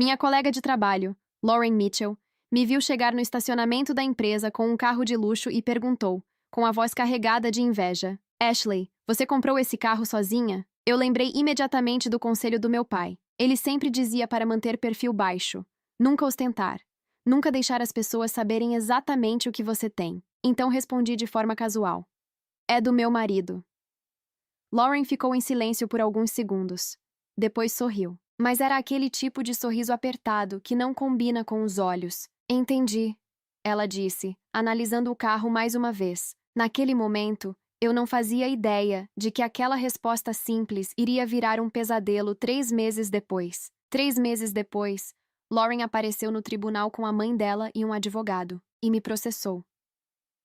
Minha colega de trabalho, Lauren Mitchell, me viu chegar no estacionamento da empresa com um carro de luxo e perguntou, com a voz carregada de inveja: Ashley, você comprou esse carro sozinha? Eu lembrei imediatamente do conselho do meu pai. Ele sempre dizia para manter perfil baixo, nunca ostentar, nunca deixar as pessoas saberem exatamente o que você tem. Então respondi de forma casual: é do meu marido. Lauren ficou em silêncio por alguns segundos. Depois sorriu. Mas era aquele tipo de sorriso apertado que não combina com os olhos. Entendi, ela disse, analisando o carro mais uma vez. Naquele momento, eu não fazia ideia de que aquela resposta simples iria virar um pesadelo 3 meses depois. 3 meses depois, Lauren apareceu no tribunal com a mãe dela e um advogado, e me processou.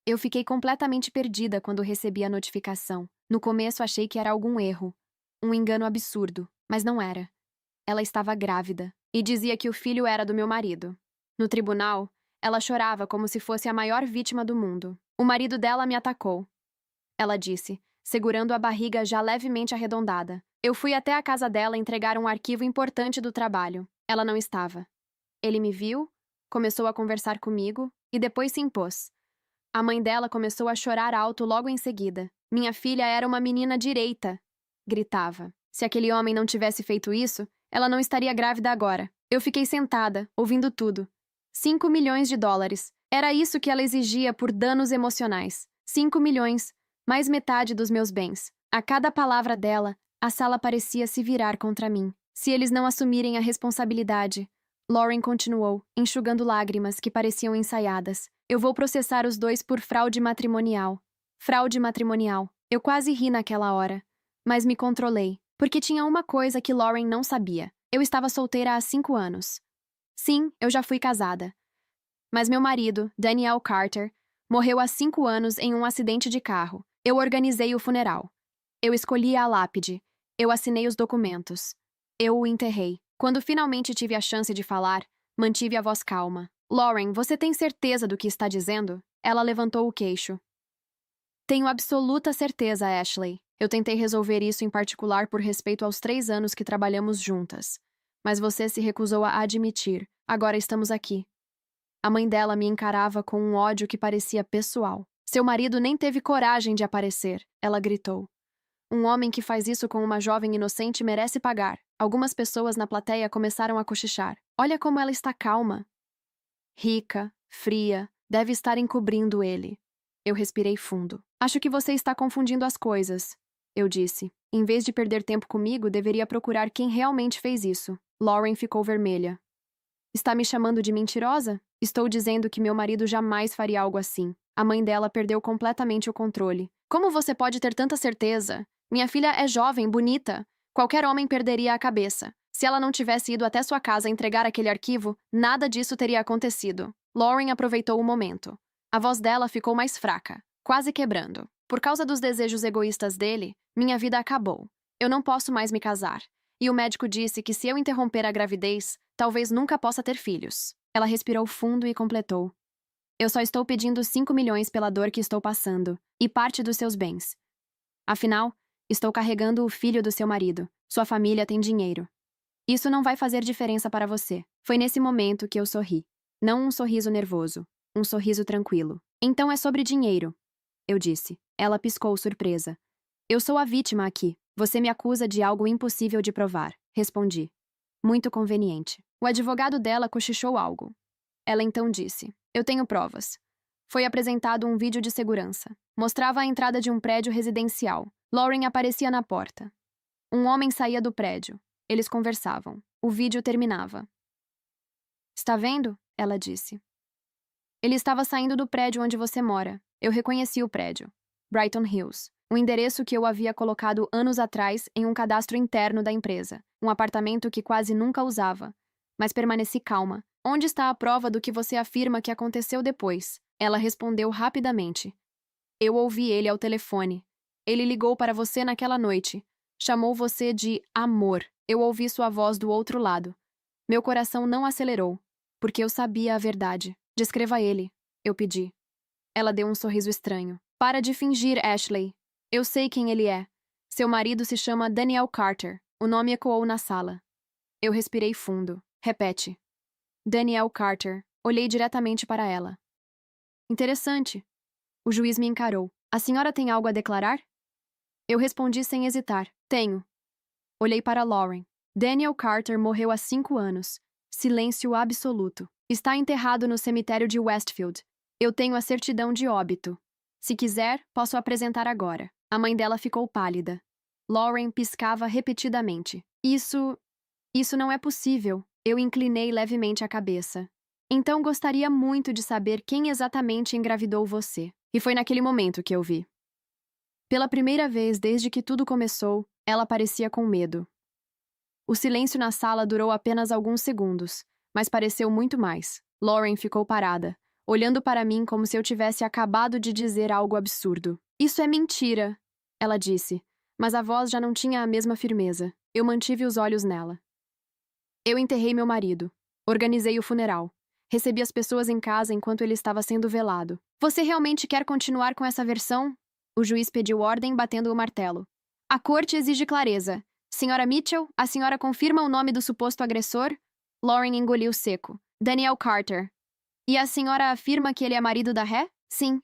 Eu fiquei completamente perdida quando recebi a notificação. No começo achei que era algum erro, um engano absurdo, mas não era. Ela estava grávida e dizia que o filho era do meu marido. No tribunal, ela chorava como se fosse a maior vítima do mundo. O marido dela me atacou, ela disse, segurando a barriga já levemente arredondada. Eu fui até a casa dela entregar um arquivo importante do trabalho. Ela não estava. Ele me viu, começou a conversar comigo e depois se impôs. A mãe dela começou a chorar alto logo em seguida. Minha filha era uma menina direita, gritava. Se aquele homem não tivesse feito isso, ela não estaria grávida agora. Eu fiquei sentada, ouvindo tudo. 5 milhões de dólares. Era isso que ela exigia por danos emocionais. 5 milhões, mais metade dos meus bens. A cada palavra dela, a sala parecia se virar contra mim. Se eles não assumirem a responsabilidade, Lauren continuou, enxugando lágrimas que pareciam ensaiadas. Eu vou processar os dois por fraude matrimonial. Fraude matrimonial. Eu quase ri naquela hora, mas me controlei, porque tinha uma coisa que Lauren não sabia. Eu estava solteira há 5 anos. Sim, eu já fui casada. Mas meu marido, Daniel Carter, morreu há 5 anos em um acidente de carro. Eu organizei o funeral. Eu escolhi a lápide. Eu assinei os documentos. Eu o enterrei. Quando finalmente tive a chance de falar, mantive a voz calma. Lauren, você tem certeza do que está dizendo? Ela levantou o queixo. Tenho absoluta certeza, Ashley. Eu tentei resolver isso em particular por respeito aos 3 anos que trabalhamos juntas. Mas você se recusou a admitir. Agora estamos aqui. A mãe dela me encarava com um ódio que parecia pessoal. Seu marido nem teve coragem de aparecer, ela gritou. Um homem que faz isso com uma jovem inocente merece pagar. Algumas pessoas na plateia começaram a cochichar. Olha como ela está calma. Rica, fria, deve estar encobrindo ele. Eu respirei fundo. Acho que você está confundindo as coisas, eu disse. Em vez de perder tempo comigo, deveria procurar quem realmente fez isso. Lauren ficou vermelha. Está me chamando de mentirosa? Estou dizendo que meu marido jamais faria algo assim. A mãe dela perdeu completamente o controle. Como você pode ter tanta certeza? Minha filha é jovem, bonita. Qualquer homem perderia a cabeça. Se ela não tivesse ido até sua casa entregar aquele arquivo, nada disso teria acontecido. Lauren aproveitou o momento. A voz dela ficou mais fraca, quase quebrando. Por causa dos desejos egoístas dele, minha vida acabou. Eu não posso mais me casar. E o médico disse que se eu interromper a gravidez, talvez nunca possa ter filhos. Ela respirou fundo e completou. Eu só estou pedindo 5 milhões pela dor que estou passando, e parte dos seus bens. Afinal, estou carregando o filho do seu marido. Sua família tem dinheiro. Isso não vai fazer diferença para você. Foi nesse momento que eu sorri. Não um sorriso nervoso, um sorriso tranquilo. Então é sobre dinheiro, eu disse. Ela piscou surpresa. Eu sou a vítima aqui. Você me acusa de algo impossível de provar, respondi. Muito conveniente. O advogado dela cochichou algo. Ela então disse: eu tenho provas. Foi apresentado um vídeo de segurança. Mostrava a entrada de um prédio residencial. Lauren aparecia na porta. Um homem saía do prédio. Eles conversavam. O vídeo terminava. Está vendo? Ela disse. Ele estava saindo do prédio onde você mora. Eu reconheci o prédio. Brighton Hills. Um endereço que eu havia colocado anos atrás em um cadastro interno da empresa. Um apartamento que quase nunca usava. Mas permaneci calma. Onde está a prova do que você afirma que aconteceu depois? Ela respondeu rapidamente. Eu ouvi ele ao telefone. Ele ligou para você naquela noite. Chamou você de amor. Eu ouvi sua voz do outro lado. Meu coração não acelerou, porque eu sabia a verdade. Descreva ele, eu pedi. Ela deu um sorriso estranho. Para de fingir, Ashley. Eu sei quem ele é. Seu marido se chama Daniel Carter. O nome ecoou na sala. Eu respirei fundo. Repete. Danielle Carter. Olhei diretamente para ela. Interessante. O juiz me encarou. A senhora tem algo a declarar? Eu respondi sem hesitar. Tenho. Olhei para Lauren. Daniel Carter morreu há 5 anos. Silêncio absoluto. Está enterrado no cemitério de Westfield. Eu tenho a certidão de óbito. Se quiser, posso apresentar agora. A mãe dela ficou pálida. Lauren piscava repetidamente. Isso não é possível. Eu inclinei levemente a cabeça. Então gostaria muito de saber quem exatamente engravidou você. E foi naquele momento que eu vi. Pela primeira vez desde que tudo começou, ela parecia com medo. O silêncio na sala durou apenas alguns segundos, mas pareceu muito mais. Lauren ficou parada, olhando para mim como se eu tivesse acabado de dizer algo absurdo. Isso é mentira, ela disse, mas a voz já não tinha a mesma firmeza. Eu mantive os olhos nela. Eu enterrei meu marido. Organizei o funeral. Recebi as pessoas em casa enquanto ele estava sendo velado. Você realmente quer continuar com essa versão? O juiz pediu ordem batendo o martelo. A corte exige clareza. Senhora Mitchell, a senhora confirma o nome do suposto agressor? Lauren engoliu seco. Daniel Carter. E a senhora afirma que ele é marido da Ré? Sim.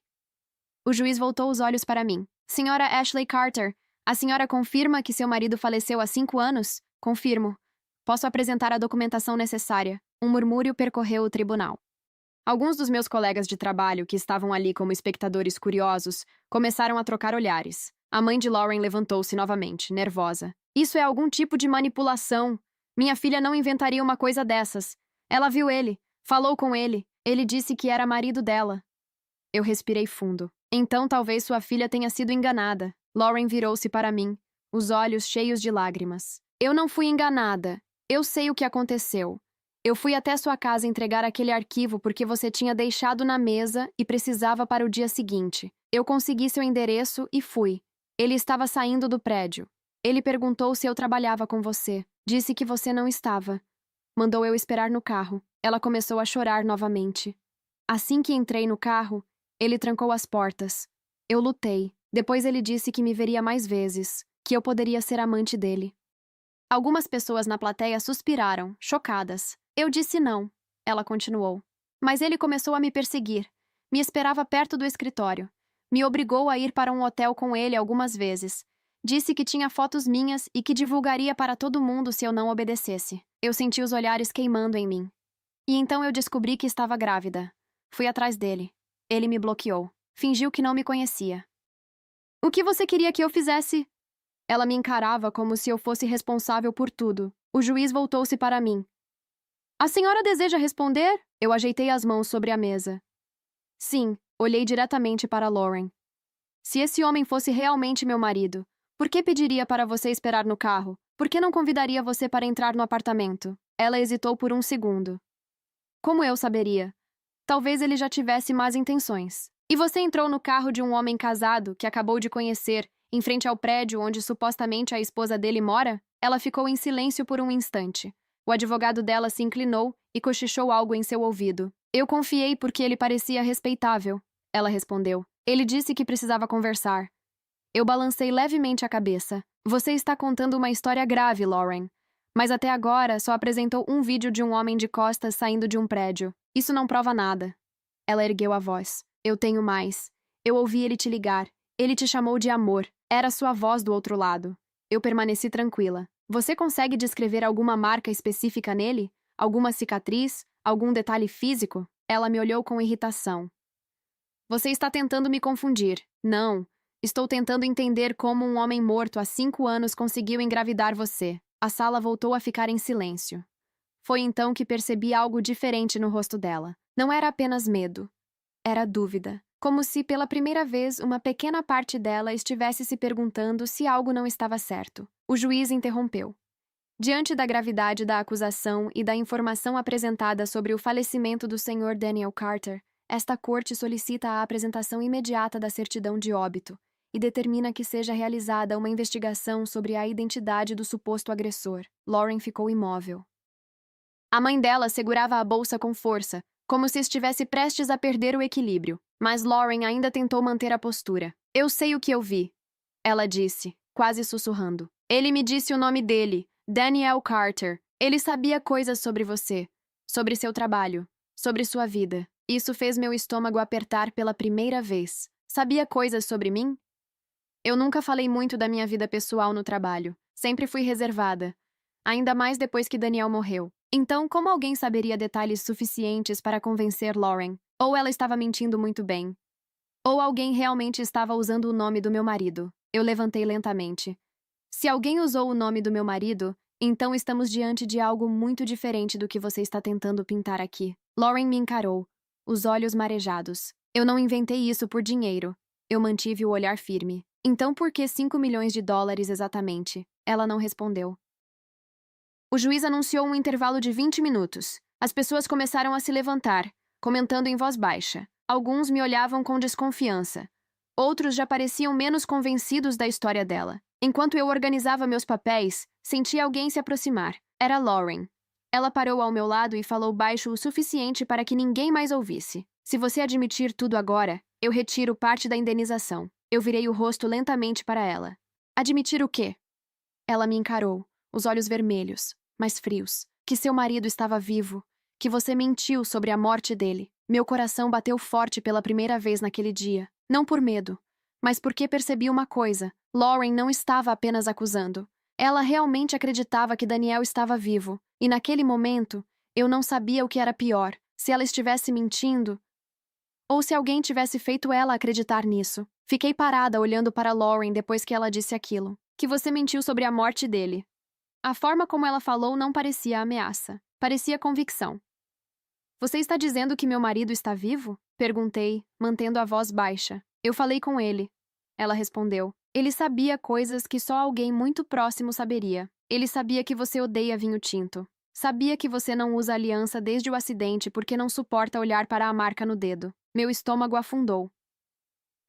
O juiz voltou os olhos para mim. Senhora Ashley Carter, a senhora confirma que seu marido faleceu há 5 anos? Confirmo. Posso apresentar a documentação necessária. Um murmúrio percorreu o tribunal. Alguns dos meus colegas de trabalho, que estavam ali como espectadores curiosos, começaram a trocar olhares. A mãe de Lauren levantou-se novamente, nervosa. Isso é algum tipo de manipulação. Minha filha não inventaria uma coisa dessas. Ela viu ele, falou com ele. Ele disse que era marido dela. Eu respirei fundo. Então talvez sua filha tenha sido enganada. Lauren virou-se para mim, os olhos cheios de lágrimas. Eu não fui enganada. Eu sei o que aconteceu. Eu fui até sua casa entregar aquele arquivo porque você tinha deixado na mesa e precisava para o dia seguinte. Eu consegui seu endereço e fui. Ele estava saindo do prédio. Ele perguntou se eu trabalhava com você. Disse que você não estava. Mandou eu esperar no carro. Ela começou a chorar novamente. Assim que entrei no carro, ele trancou as portas. Eu lutei. Depois ele disse que me veria mais vezes, que eu poderia ser amante dele. Algumas pessoas na plateia suspiraram, chocadas. Eu disse não. Ela continuou. Mas ele começou a me perseguir. Me esperava perto do escritório. Me obrigou a ir para um hotel com ele algumas vezes. Disse que tinha fotos minhas e que divulgaria para todo mundo se eu não obedecesse. Eu senti os olhares queimando em mim. E então eu descobri que estava grávida. Fui atrás dele. Ele me bloqueou. Fingiu que não me conhecia. O que você queria que eu fizesse? Ela me encarava como se eu fosse responsável por tudo. O juiz voltou-se para mim. A senhora deseja responder? Eu ajeitei as mãos sobre a mesa. Sim, olhei diretamente para Lauren. Se esse homem fosse realmente meu marido, por que pediria para você esperar no carro? Por que não convidaria você para entrar no apartamento? Ela hesitou por um segundo. Como eu saberia? Talvez ele já tivesse más intenções. E você entrou no carro de um homem casado que acabou de conhecer, em frente ao prédio onde supostamente a esposa dele mora? Ela ficou em silêncio por um instante. O advogado dela se inclinou e cochichou algo em seu ouvido. Eu confiei porque ele parecia respeitável. Ela respondeu. Ele disse que precisava conversar. Eu balancei levemente a cabeça. Você está contando uma história grave, Lauren. Mas até agora só apresentou um vídeo de um homem de costas saindo de um prédio. Isso não prova nada. Ela ergueu a voz. Eu tenho mais. Eu ouvi ele te ligar. Ele te chamou de amor. Era sua voz do outro lado. Eu permaneci tranquila. Você consegue descrever alguma marca específica nele? Alguma cicatriz? Algum detalhe físico? Ela me olhou com irritação. Você está tentando me confundir. Não. Estou tentando entender como um homem morto há 5 anos conseguiu engravidar você. A sala voltou a ficar em silêncio. Foi então que percebi algo diferente no rosto dela. Não era apenas medo. Era dúvida. Como se, pela primeira vez, uma pequena parte dela estivesse se perguntando se algo não estava certo. O juiz interrompeu. Diante da gravidade da acusação e da informação apresentada sobre o falecimento do Sr. Daniel Carter, esta corte solicita a apresentação imediata da certidão de óbito e determina que seja realizada uma investigação sobre a identidade do suposto agressor. Lauren ficou imóvel. A mãe dela segurava a bolsa com força, como se estivesse prestes a perder o equilíbrio, mas Lauren ainda tentou manter a postura. Eu sei o que eu vi, ela disse, quase sussurrando. Ele me disse o nome dele, Daniel Carter. Ele sabia coisas sobre você, sobre seu trabalho, sobre sua vida. Isso fez meu estômago apertar pela primeira vez. Sabia coisas sobre mim? Eu nunca falei muito da minha vida pessoal no trabalho. Sempre fui reservada. Ainda mais depois que Daniel morreu. Então, como alguém saberia detalhes suficientes para convencer Lauren? Ou ela estava mentindo muito bem. Ou alguém realmente estava usando o nome do meu marido. Eu levantei lentamente. Se alguém usou o nome do meu marido, então estamos diante de algo muito diferente do que você está tentando pintar aqui. Lauren me encarou, os olhos marejados. Eu não inventei isso por dinheiro. Eu mantive o olhar firme. Então por que 5 milhões de dólares exatamente? Ela não respondeu. O juiz anunciou um intervalo de 20 minutos. As pessoas começaram a se levantar, comentando em voz baixa. Alguns me olhavam com desconfiança. Outros já pareciam menos convencidos da história dela. Enquanto eu organizava meus papéis, senti alguém se aproximar. Era Lauren. Ela parou ao meu lado e falou baixo o suficiente para que ninguém mais ouvisse. Se você admitir tudo agora, eu retiro parte da indenização. Eu virei o rosto lentamente para ela. Admitir o quê? Ela me encarou, os olhos vermelhos, mas frios. Que seu marido estava vivo. Que você mentiu sobre a morte dele. Meu coração bateu forte pela primeira vez naquele dia. Não por medo, mas porque percebi uma coisa. Lauren não estava apenas acusando. Ela realmente acreditava que Daniel estava vivo. E naquele momento, eu não sabia o que era pior. Se ela estivesse mentindo, ou se alguém tivesse feito ela acreditar nisso. Fiquei parada olhando para Lauren depois que ela disse aquilo. Que você mentiu sobre a morte dele. A forma como ela falou não parecia ameaça. Parecia convicção. Você está dizendo que meu marido está vivo? Perguntei, mantendo a voz baixa. Eu falei com ele. Ela respondeu. Ele sabia coisas que só alguém muito próximo saberia. Ele sabia que você odeia vinho tinto. Sabia que você não usa aliança desde o acidente porque não suporta olhar para a marca no dedo. Meu estômago afundou.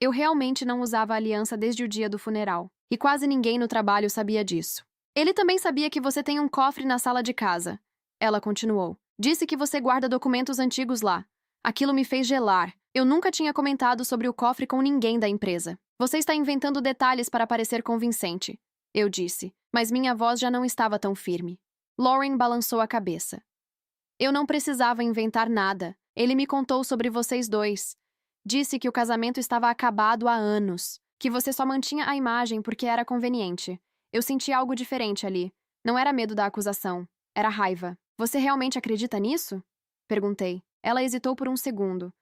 Eu realmente não usava aliança desde o dia do funeral. E quase ninguém no trabalho sabia disso. Ele também sabia que você tem um cofre na sala de casa. Ela continuou. Disse que você guarda documentos antigos lá. Aquilo me fez gelar. Eu nunca tinha comentado sobre o cofre com ninguém da empresa. Você está inventando detalhes para parecer convincente. Eu disse, mas minha voz já não estava tão firme. Lauren balançou a cabeça. Eu não precisava inventar nada. Ele me contou sobre vocês dois. Disse que o casamento estava acabado há anos. Que você só mantinha a imagem porque era conveniente. Eu senti algo diferente ali. Não era medo da acusação. Era raiva. Você realmente acredita nisso? Perguntei. Ela hesitou por um segundo.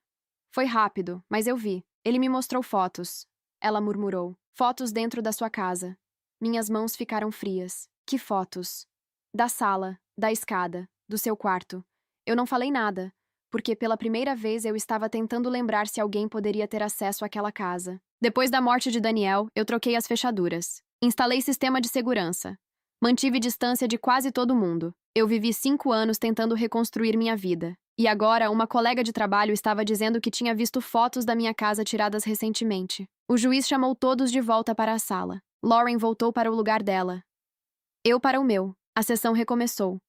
Foi rápido, mas eu vi. Ele me mostrou fotos. Ela murmurou. Fotos dentro da sua casa. Minhas mãos ficaram frias. Que fotos? Da sala, da escada, do seu quarto. Eu não falei nada, porque pela primeira vez eu estava tentando lembrar se alguém poderia ter acesso àquela casa. Depois da morte de Daniel, eu troquei as fechaduras. Instalei sistema de segurança. Mantive distância de quase todo mundo. Eu vivi 5 anos tentando reconstruir minha vida. E agora, uma colega de trabalho estava dizendo que tinha visto fotos da minha casa tiradas recentemente. O juiz chamou todos de volta para a sala. Lauren voltou para o lugar dela. Eu para o meu. A sessão recomeçou.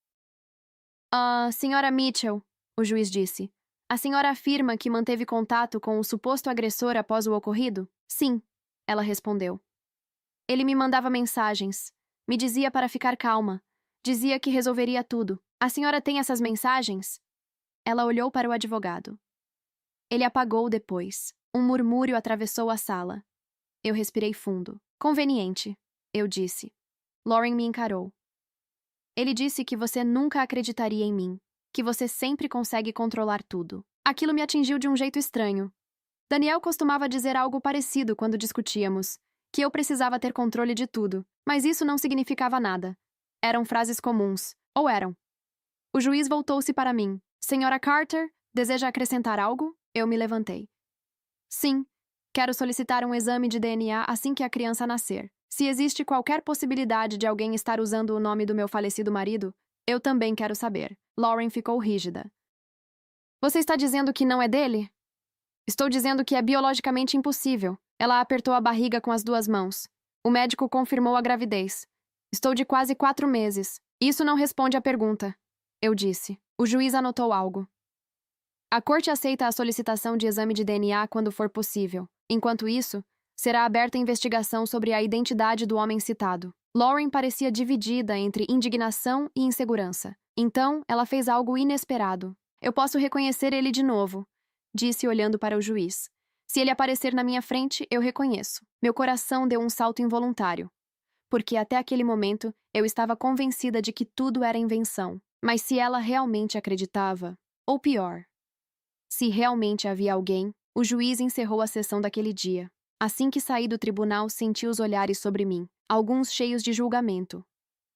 Senhora Mitchell, o juiz disse. A senhora afirma que manteve contato com o suposto agressor após o ocorrido? Sim, ela respondeu. Ele me mandava mensagens. Me dizia para ficar calma. Dizia que resolveria tudo. A senhora tem essas mensagens? Ela olhou para o advogado. Ele apagou depois. Um murmúrio atravessou a sala. Eu respirei fundo. Conveniente, eu disse. Lauren me encarou. Ele disse que você nunca acreditaria em mim, que você sempre consegue controlar tudo. Aquilo me atingiu de um jeito estranho. Daniel costumava dizer algo parecido quando discutíamos, que eu precisava ter controle de tudo, mas isso não significava nada. Eram frases comuns, ou eram. O juiz voltou-se para mim. Senhora Carter, deseja acrescentar algo? Eu me levantei. Sim, quero solicitar um exame de DNA assim que a criança nascer. Se existe qualquer possibilidade de alguém estar usando o nome do meu falecido marido, eu também quero saber. Lauren ficou rígida. Você está dizendo que não é dele? Estou dizendo que é biologicamente impossível. Ela apertou a barriga com as 2 mãos. O médico confirmou a gravidez. Estou de quase 4 meses. Isso não responde à pergunta. Eu disse. O juiz anotou algo. A corte aceita a solicitação de exame de DNA quando for possível. Enquanto isso, será aberta investigação sobre a identidade do homem citado. Lauren parecia dividida entre indignação e insegurança. Então, ela fez algo inesperado. Eu posso reconhecer ele de novo, disse olhando para o juiz. Se ele aparecer na minha frente, eu reconheço. Meu coração deu um salto involuntário, porque até aquele momento eu estava convencida de que tudo era invenção. Mas se ela realmente acreditava, ou pior, se realmente havia alguém, o juiz encerrou a sessão daquele dia. Assim que saí do tribunal, senti os olhares sobre mim, alguns cheios de julgamento,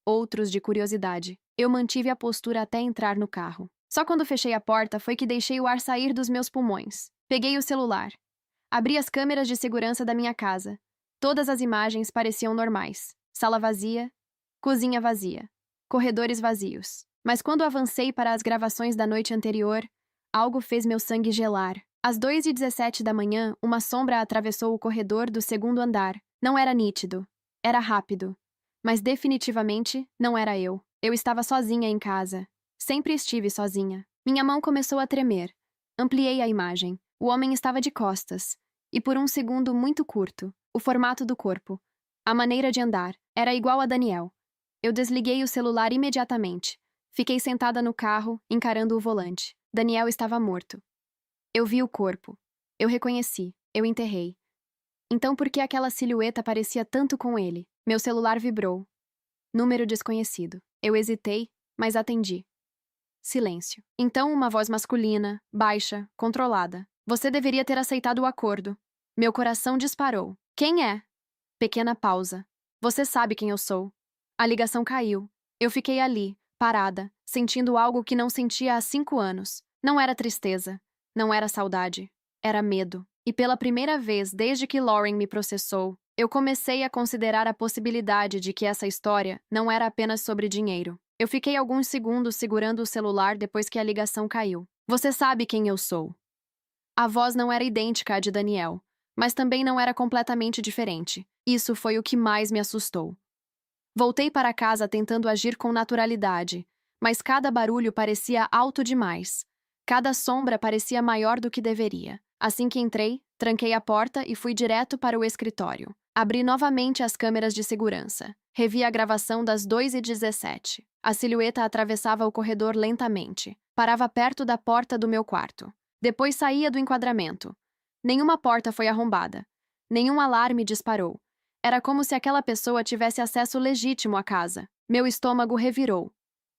outros de curiosidade. Eu mantive a postura até entrar no carro. Só quando fechei a porta foi que deixei o ar sair dos meus pulmões. Peguei o celular. Abri as câmeras de segurança da minha casa. Todas as imagens pareciam normais. Sala vazia, cozinha vazia, corredores vazios. Mas quando avancei para as gravações da noite anterior, algo fez meu sangue gelar. Às 2h17 da manhã, uma sombra atravessou o corredor do segundo andar. Não era nítido. Era rápido. Mas definitivamente não era eu. Eu estava sozinha em casa. Sempre estive sozinha. Minha mão começou a tremer. Ampliei a imagem. O homem estava de costas. E por um segundo muito curto, o formato do corpo, a maneira de andar, era igual a Daniel. Eu desliguei o celular imediatamente. Fiquei sentada no carro, encarando o volante. Daniel estava morto. Eu vi o corpo. Eu reconheci. Eu enterrei. Então por que aquela silhueta parecia tanto com ele? Meu celular vibrou. Número desconhecido. Eu hesitei, mas atendi. Silêncio. Então uma voz masculina, baixa, controlada. Você deveria ter aceitado o acordo. Meu coração disparou. Quem é? Pequena pausa. Você sabe quem eu sou. A ligação caiu. Eu fiquei ali, parada, sentindo algo que não sentia há 5 anos. Não era tristeza. Não era saudade. Era medo. E pela primeira vez desde que Lauren me processou, eu comecei a considerar a possibilidade de que essa história não era apenas sobre dinheiro. Eu fiquei alguns segundos segurando o celular depois que a ligação caiu. Você sabe quem eu sou. A voz não era idêntica à de Daniel, mas também não era completamente diferente. Isso foi o que mais me assustou. Voltei para casa tentando agir com naturalidade, mas cada barulho parecia alto demais. Cada sombra parecia maior do que deveria. Assim que entrei, tranquei a porta e fui direto para o escritório. Abri novamente as câmeras de segurança. Revi a gravação das 2h17. A silhueta atravessava o corredor lentamente. Parava perto da porta do meu quarto. Depois saía do enquadramento. Nenhuma porta foi arrombada. Nenhum alarme disparou. Era como se aquela pessoa tivesse acesso legítimo à casa. Meu estômago revirou.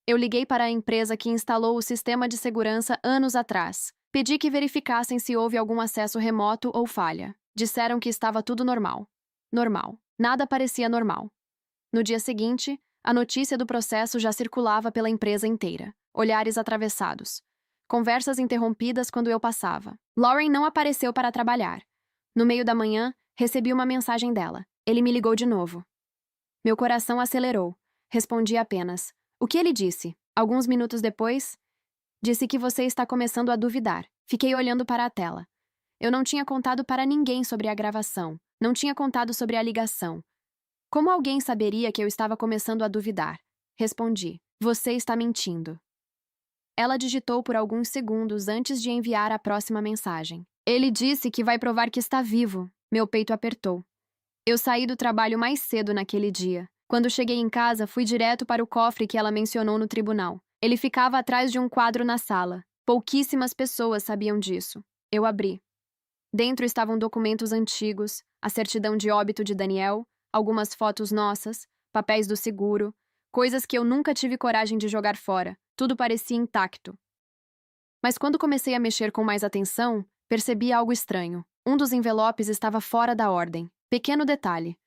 Eu liguei para a empresa que instalou o sistema de segurança anos atrás. Pedi que verificassem se houve algum acesso remoto ou falha. Disseram que estava tudo normal. Normal. Nada parecia normal. No dia seguinte, a notícia do processo já circulava pela empresa inteira. Olhares atravessados. Conversas interrompidas quando eu passava. Lauren não apareceu para trabalhar. No meio da manhã, recebi uma mensagem dela. Ele me ligou de novo. Meu coração acelerou. Respondi apenas. O que ele disse? Alguns minutos depois, disse que você está começando a duvidar. Fiquei olhando para a tela. Eu não tinha contado para ninguém sobre a gravação. Não tinha contado sobre a ligação. Como alguém saberia que eu estava começando a duvidar? Respondi. Você está mentindo. Ela digitou por alguns segundos antes de enviar a próxima mensagem. Ele disse que vai provar que está vivo. Meu peito apertou. Eu saí do trabalho mais cedo naquele dia. Quando cheguei em casa, fui direto para o cofre que ela mencionou no tribunal. Ele ficava atrás de um quadro na sala. Pouquíssimas pessoas sabiam disso. Eu abri. Dentro estavam documentos antigos, a certidão de óbito de Daniel, algumas fotos nossas, papéis do seguro, coisas que eu nunca tive coragem de jogar fora. Tudo parecia intacto. Mas quando comecei a mexer com mais atenção, percebi algo estranho. Um dos envelopes estava fora da ordem. Pequeno detalhe.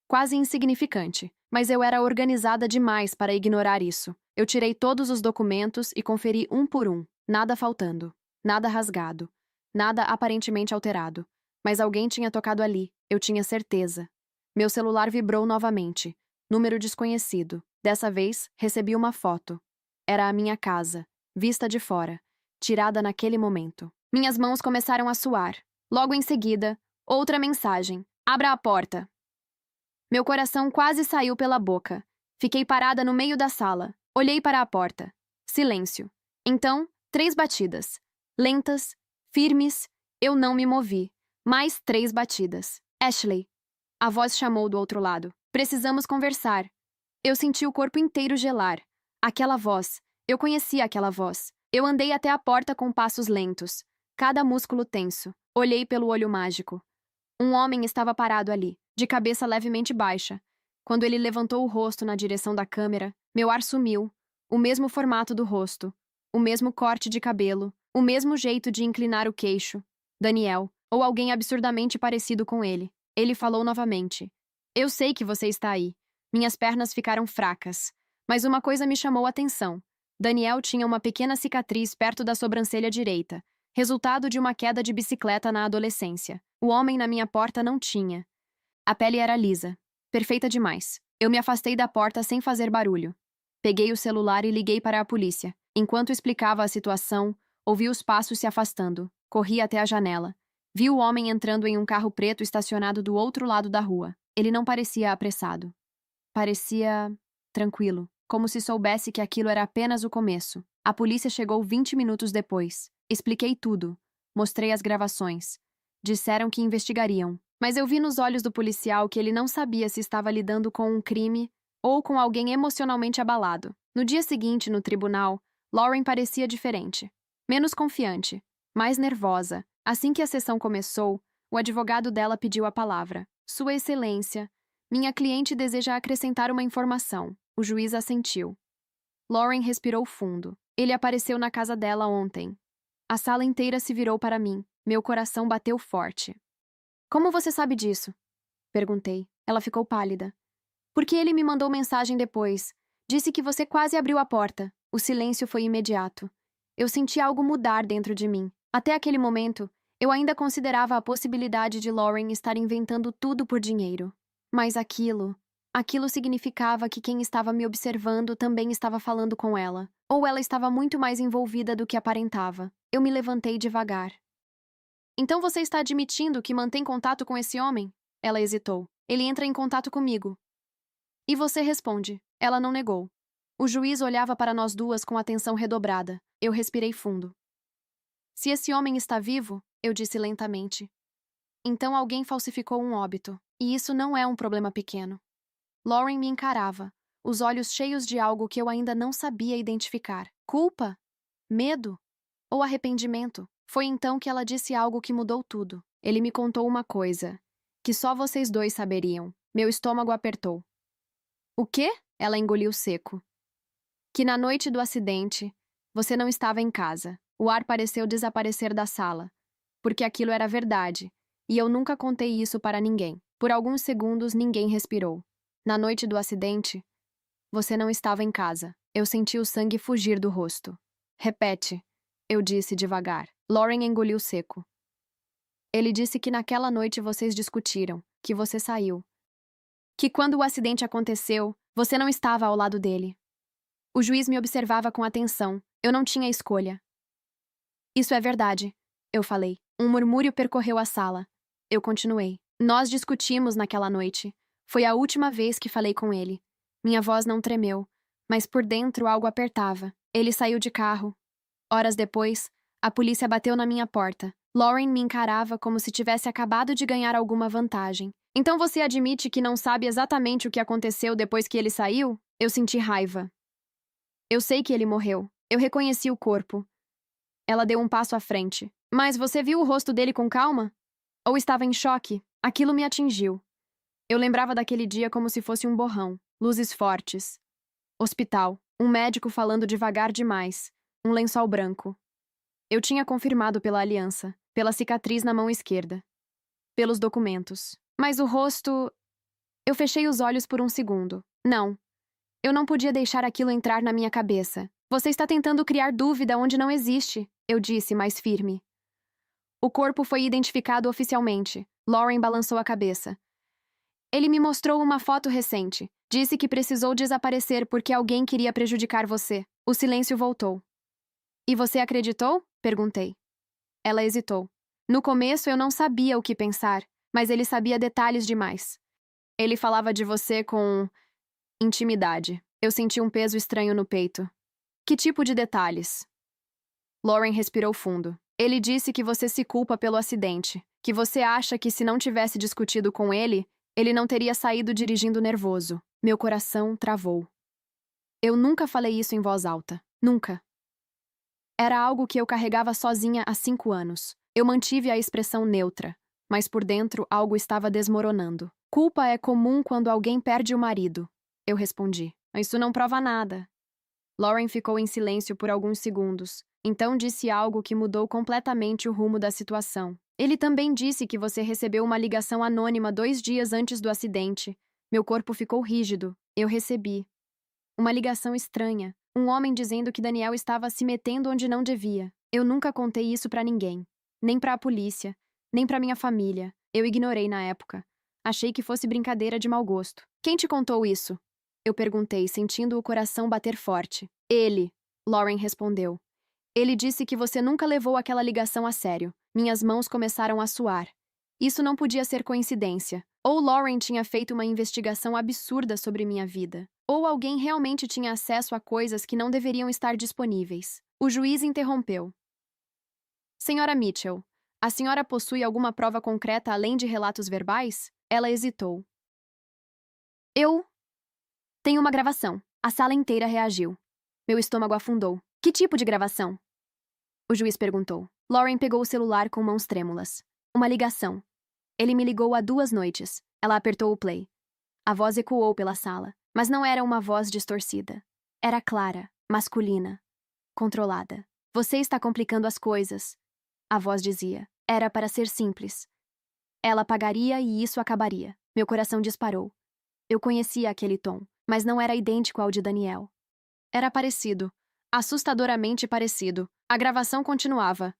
Quase insignificante, mas eu era organizada demais para ignorar isso. Eu tirei todos os documentos e conferi um por um. Nada faltando. Nada rasgado. Nada aparentemente alterado. Mas alguém tinha tocado ali. Eu tinha certeza. Meu celular vibrou novamente. Número desconhecido. Dessa vez, recebi uma foto. Era a minha casa, vista de fora, tirada naquele momento. Minhas mãos começaram a suar. Logo em seguida, outra mensagem. Abra a porta. Meu coração quase saiu pela boca. Fiquei parada no meio da sala. Olhei para a porta. Silêncio. Então, 3 batidas. Lentas, firmes. Eu não me movi. Mais 3 batidas. Ashley. A voz chamou do outro lado. Precisamos conversar. Eu senti o corpo inteiro gelar. Aquela voz. Eu conhecia aquela voz. Eu andei até a porta com passos lentos. Cada músculo tenso. Olhei pelo olho mágico. Um homem estava parado ali, de cabeça levemente baixa. Quando ele levantou o rosto na direção da câmera, meu ar sumiu. O mesmo formato do rosto. O mesmo corte de cabelo. O mesmo jeito de inclinar o queixo. Daniel, ou alguém absurdamente parecido com ele. Ele falou novamente. Eu sei que você está aí. Minhas pernas ficaram fracas. Mas uma coisa me chamou a atenção. Daniel tinha uma pequena cicatriz perto da sobrancelha direita, resultado de uma queda de bicicleta na adolescência. O homem na minha porta não tinha. A pele era lisa. Perfeita demais. Eu me afastei da porta sem fazer barulho. Peguei o celular e liguei para a polícia. Enquanto explicava a situação, ouvi os passos se afastando. Corri até a janela. Vi o homem entrando em um carro preto estacionado do outro lado da rua. Ele não parecia apressado. Parecia tranquilo, como se soubesse que aquilo era apenas o começo. A polícia chegou 20 minutos depois. Expliquei tudo. Mostrei as gravações. Disseram que investigariam. Mas eu vi nos olhos do policial que ele não sabia se estava lidando com um crime ou com alguém emocionalmente abalado. No dia seguinte, no tribunal, Lauren parecia diferente. Menos confiante. Mais nervosa. Assim que a sessão começou, o advogado dela pediu a palavra. Sua Excelência, minha cliente deseja acrescentar uma informação. O juiz assentiu. Lauren respirou fundo. Ele apareceu na casa dela ontem. A sala inteira se virou para mim. Meu coração bateu forte. Como você sabe disso? Perguntei. Ela ficou pálida. Porque ele me mandou mensagem depois. Disse que você quase abriu a porta. O silêncio foi imediato. Eu senti algo mudar dentro de mim. Até aquele momento, eu ainda considerava a possibilidade de Lauren estar inventando tudo por dinheiro. Mas aquilo significava que quem estava me observando também estava falando com ela. Ou ela estava muito mais envolvida do que aparentava. Eu me levantei devagar. Então você está admitindo que mantém contato com esse homem? Ela hesitou. Ele entra em contato comigo. E você responde. Ela não negou. O juiz olhava para nós duas com atenção redobrada. Eu respirei fundo. Se esse homem está vivo, eu disse lentamente, então alguém falsificou um óbito. E isso não é um problema pequeno. Lauren me encarava, os olhos cheios de algo que eu ainda não sabia identificar. Culpa? Medo? Ou arrependimento? Foi então que ela disse algo que mudou tudo. Ele me contou uma coisa, que só vocês dois saberiam. Meu estômago apertou. O quê? Ela engoliu seco. Que na noite do acidente, você não estava em casa. O ar pareceu desaparecer da sala. Porque aquilo era verdade, e eu nunca contei isso para ninguém. Por alguns segundos, ninguém respirou. Na noite do acidente, você não estava em casa. Eu senti o sangue fugir do rosto. Repete, eu disse devagar. Lauren engoliu seco. Ele disse que naquela noite vocês discutiram, que você saiu. Que quando o acidente aconteceu, você não estava ao lado dele. O juiz me observava com atenção. Eu não tinha escolha. Isso é verdade, eu falei. Um murmúrio percorreu a sala. Eu continuei. Nós discutimos naquela noite. Foi a última vez que falei com ele. Minha voz não tremeu, mas por dentro algo apertava. Ele saiu de carro. Horas depois, a polícia bateu na minha porta. Lauren me encarava como se tivesse acabado de ganhar alguma vantagem. Então você admite que não sabe exatamente o que aconteceu depois que ele saiu? Eu senti raiva. Eu sei que ele morreu. Eu reconheci o corpo. Ela deu um passo à frente. Mas você viu o rosto dele com calma? Ou estava em choque? Aquilo me atingiu. Eu lembrava daquele dia como se fosse um borrão. Luzes fortes. Hospital. Um médico falando devagar demais. Um lençol branco. Eu tinha confirmado pela aliança, pela cicatriz na mão esquerda. Pelos documentos. Mas o rosto... Eu fechei os olhos por um segundo. Não. Eu não podia deixar aquilo entrar na minha cabeça. Você está tentando criar dúvida onde não existe, eu disse, mais firme. O corpo foi identificado oficialmente. Lauren balançou a cabeça. Ele me mostrou uma foto recente. Disse que precisou desaparecer porque alguém queria prejudicar você. O silêncio voltou. E você acreditou? Perguntei. Ela hesitou. No começo eu não sabia o que pensar, mas ele sabia detalhes demais. Ele falava de você com... intimidade. Eu senti um peso estranho no peito. Que tipo de detalhes? Lauren respirou fundo. Ele disse que você se culpa pelo acidente, que você acha que se não tivesse discutido com ele, ele não teria saído dirigindo nervoso. Meu coração travou. Eu nunca falei isso em voz alta. Nunca. Era algo que eu carregava sozinha há 5 anos. Eu mantive a expressão neutra, mas por dentro algo estava desmoronando. Culpa é comum quando alguém perde o marido, eu respondi. Isso não prova nada. Lauren ficou em silêncio por alguns segundos. Então disse algo que mudou completamente o rumo da situação. Ele também disse que você recebeu uma ligação anônima 2 dias antes do acidente. Meu corpo ficou rígido. Eu recebi. Uma ligação estranha. Um homem dizendo que Daniel estava se metendo onde não devia. Eu nunca contei isso pra ninguém. Nem pra a polícia. Nem pra minha família. Eu ignorei na época. Achei que fosse brincadeira de mau gosto. Quem te contou isso? Eu perguntei, sentindo o coração bater forte. Ele, Lauren respondeu. Ele disse que você nunca levou aquela ligação a sério. Minhas mãos começaram a suar. Isso não podia ser coincidência. Ou Lauren tinha feito uma investigação absurda sobre minha vida. Ou alguém realmente tinha acesso a coisas que não deveriam estar disponíveis. O juiz interrompeu. Senhora Mitchell, a senhora possui alguma prova concreta além de relatos verbais? Ela hesitou. Eu tenho uma gravação. A sala inteira reagiu. Meu estômago afundou. Que tipo de gravação? O juiz perguntou. Lauren pegou o celular com mãos trêmulas. Uma ligação. Ele me ligou há 2 noites. Ela apertou o play. A voz ecoou pela sala, mas não era uma voz distorcida. Era clara, masculina, controlada. Você está complicando as coisas. A voz dizia. Era para ser simples. Ela pagaria e isso acabaria. Meu coração disparou. Eu conhecia aquele tom, mas não era idêntico ao de Daniel. Era parecido. Assustadoramente parecido. A gravação continuava.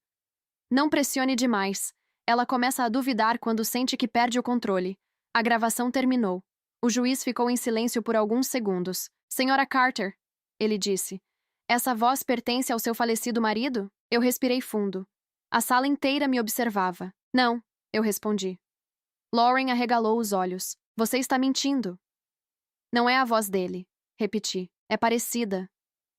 Não pressione demais. Ela começa a duvidar quando sente que perde o controle. A gravação terminou. O juiz ficou em silêncio por alguns segundos. Senhora Carter, ele disse. Essa voz pertence ao seu falecido marido? Eu respirei fundo. A sala inteira me observava. Não, eu respondi. Lauren arregalou os olhos. Você está mentindo. Não é a voz dele, repeti. É parecida.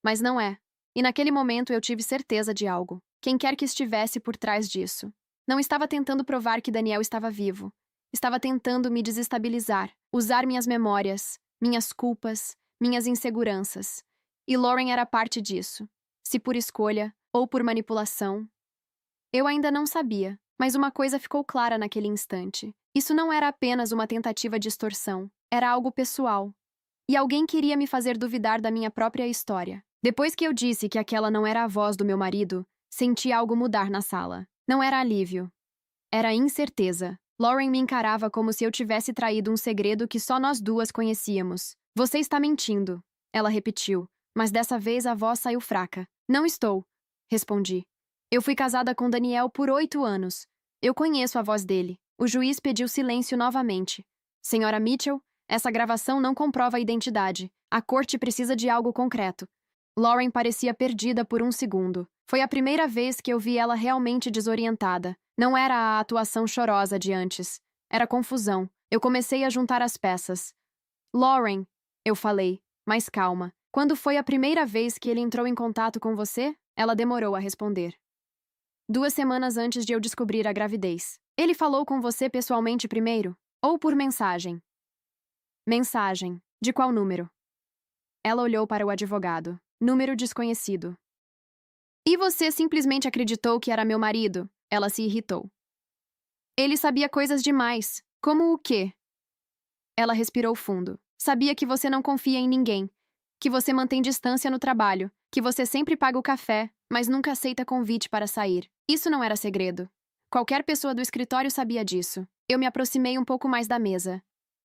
Mas não é. E naquele momento eu tive certeza de algo. Quem quer que estivesse por trás disso. Não estava tentando provar que Daniel estava vivo. Estava tentando me desestabilizar, usar minhas memórias, minhas culpas, minhas inseguranças. E Lauren era parte disso. Se por escolha ou por manipulação. Eu ainda não sabia, mas uma coisa ficou clara naquele instante. Isso não era apenas uma tentativa de extorsão. Era algo pessoal. E alguém queria me fazer duvidar da minha própria história. Depois que eu disse que aquela não era a voz do meu marido, senti algo mudar na sala. Não era alívio. Era incerteza. Lauren me encarava como se eu tivesse traído um segredo que só nós duas conhecíamos. Você está mentindo, ela repetiu, mas dessa vez a voz saiu fraca. Não estou, respondi. Eu fui casada com Daniel por 8 anos. Eu conheço a voz dele. O juiz pediu silêncio novamente. Senhora Mitchell, essa gravação não comprova a identidade. A corte precisa de algo concreto. Lauren parecia perdida por um segundo. Foi a primeira vez que eu vi ela realmente desorientada. Não era a atuação chorosa de antes. Era confusão. Eu comecei a juntar as peças. Lauren, eu falei, mais calma. Quando foi a primeira vez que ele entrou em contato com você? Ela demorou a responder. 2 semanas antes de eu descobrir a gravidez. Ele falou com você pessoalmente primeiro? Ou por mensagem? Mensagem. De qual número? Ela olhou para o advogado. Número desconhecido. E você simplesmente acreditou que era meu marido? Ela se irritou. Ele sabia coisas demais. Como o quê? Ela respirou fundo. Sabia que você não confia em ninguém. Que você mantém distância no trabalho. Que você sempre paga o café, mas nunca aceita convite para sair. Isso não era segredo. Qualquer pessoa do escritório sabia disso. Eu me aproximei um pouco mais da mesa.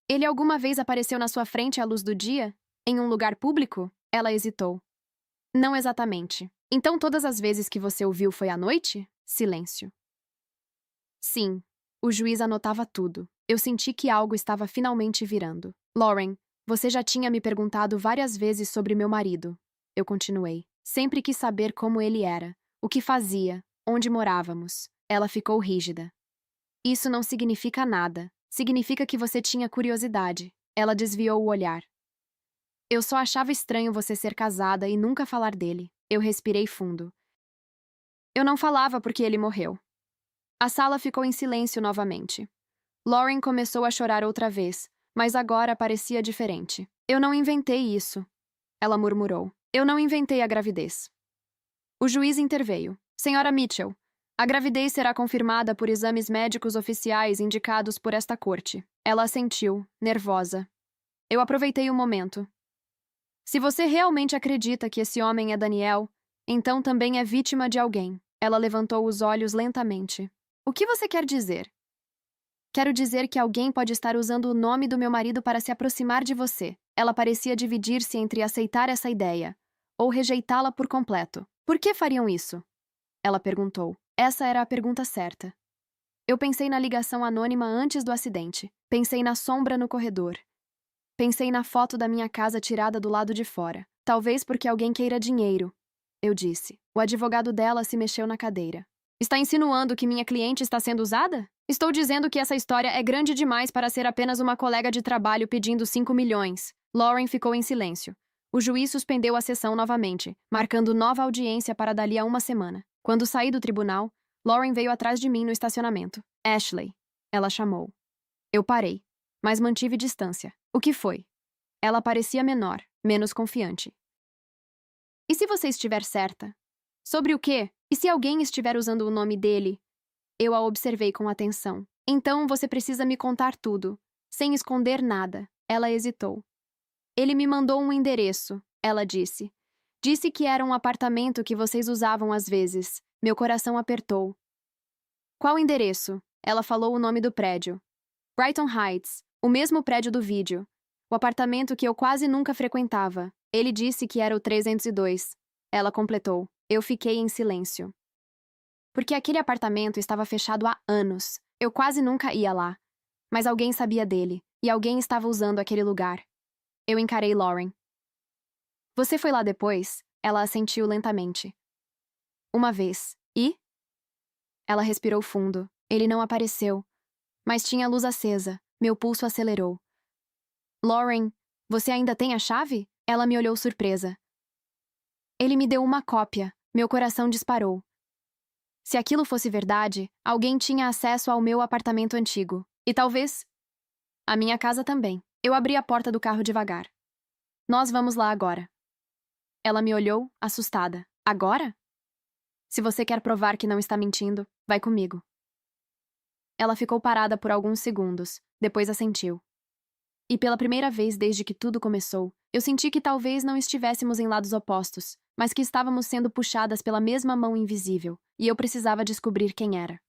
Ele alguma vez apareceu na sua frente à luz do dia? Em um lugar público? Ela hesitou. Não exatamente. Então todas as vezes que você o viu foi à noite? Silêncio. Sim. O juiz anotava tudo. Eu senti que algo estava finalmente virando. Lauren, você já tinha me perguntado várias vezes sobre meu marido. Eu continuei. Sempre quis saber como ele era, o que fazia, onde morávamos. Ela ficou rígida. Isso não significa nada. Significa que você tinha curiosidade. Ela desviou o olhar. Eu só achava estranho você ser casada e nunca falar dele. Eu respirei fundo. Eu não falava porque ele morreu. A sala ficou em silêncio novamente. Lauren começou a chorar outra vez, mas agora parecia diferente. Eu não inventei isso, ela murmurou. Eu não inventei a gravidez. O juiz interveio. Senhora Mitchell, a gravidez será confirmada por exames médicos oficiais indicados por esta corte. Ela assentiu, nervosa. Eu aproveitei o momento. Se você realmente acredita que esse homem é Daniel, então também é vítima de alguém. Ela levantou os olhos lentamente. O que você quer dizer? Quero dizer que alguém pode estar usando o nome do meu marido para se aproximar de você. Ela parecia dividir-se entre aceitar essa ideia ou rejeitá-la por completo. Por que fariam isso? Ela perguntou. Essa era a pergunta certa. Eu pensei na ligação anônima antes do acidente. Pensei na sombra no corredor. Pensei na foto da minha casa tirada do lado de fora. Talvez porque alguém queira dinheiro, eu disse. O advogado dela se mexeu na cadeira. Está insinuando que minha cliente está sendo usada? Estou dizendo que essa história é grande demais para ser apenas uma colega de trabalho pedindo 5 milhões. Lauren ficou em silêncio. O juiz suspendeu a sessão novamente, marcando nova audiência para dali a uma semana. Quando saí do tribunal, Lauren veio atrás de mim no estacionamento. Ashley, ela chamou. Eu parei, mas mantive distância. O que foi? Ela parecia menor, menos confiante. E se você estiver certa? Sobre o quê? E se alguém estiver usando o nome dele? Eu a observei com atenção. Então você precisa me contar tudo, sem esconder nada. Ela hesitou. Ele me mandou um endereço, ela disse. Disse que era um apartamento que vocês usavam às vezes. Meu coração apertou. Qual endereço? Ela falou o nome do prédio. Brighton Heights, o mesmo prédio do vídeo. O apartamento que eu quase nunca frequentava. Ele disse que era o 302. Ela completou. Eu fiquei em silêncio. Porque aquele apartamento estava fechado há anos. Eu quase nunca ia lá. Mas alguém sabia dele, e alguém estava usando aquele lugar. Eu encarei Lauren. Você foi lá depois? Ela assentiu lentamente. Uma vez. E? Ela respirou fundo. Ele não apareceu. Mas tinha a luz acesa. Meu pulso acelerou. Lauren, você ainda tem a chave? Ela me olhou surpresa. Ele me deu uma cópia. Meu coração disparou. Se aquilo fosse verdade, alguém tinha acesso ao meu apartamento antigo. E talvez... a minha casa também. Eu abri a porta do carro devagar. Nós vamos lá agora. Ela me olhou, assustada. Agora? Se você quer provar que não está mentindo, vai comigo. Ela ficou parada por alguns segundos, depois assentiu. E pela primeira vez desde que tudo começou, eu senti que talvez não estivéssemos em lados opostos, mas que estávamos sendo puxadas pela mesma mão invisível, e eu precisava descobrir quem era.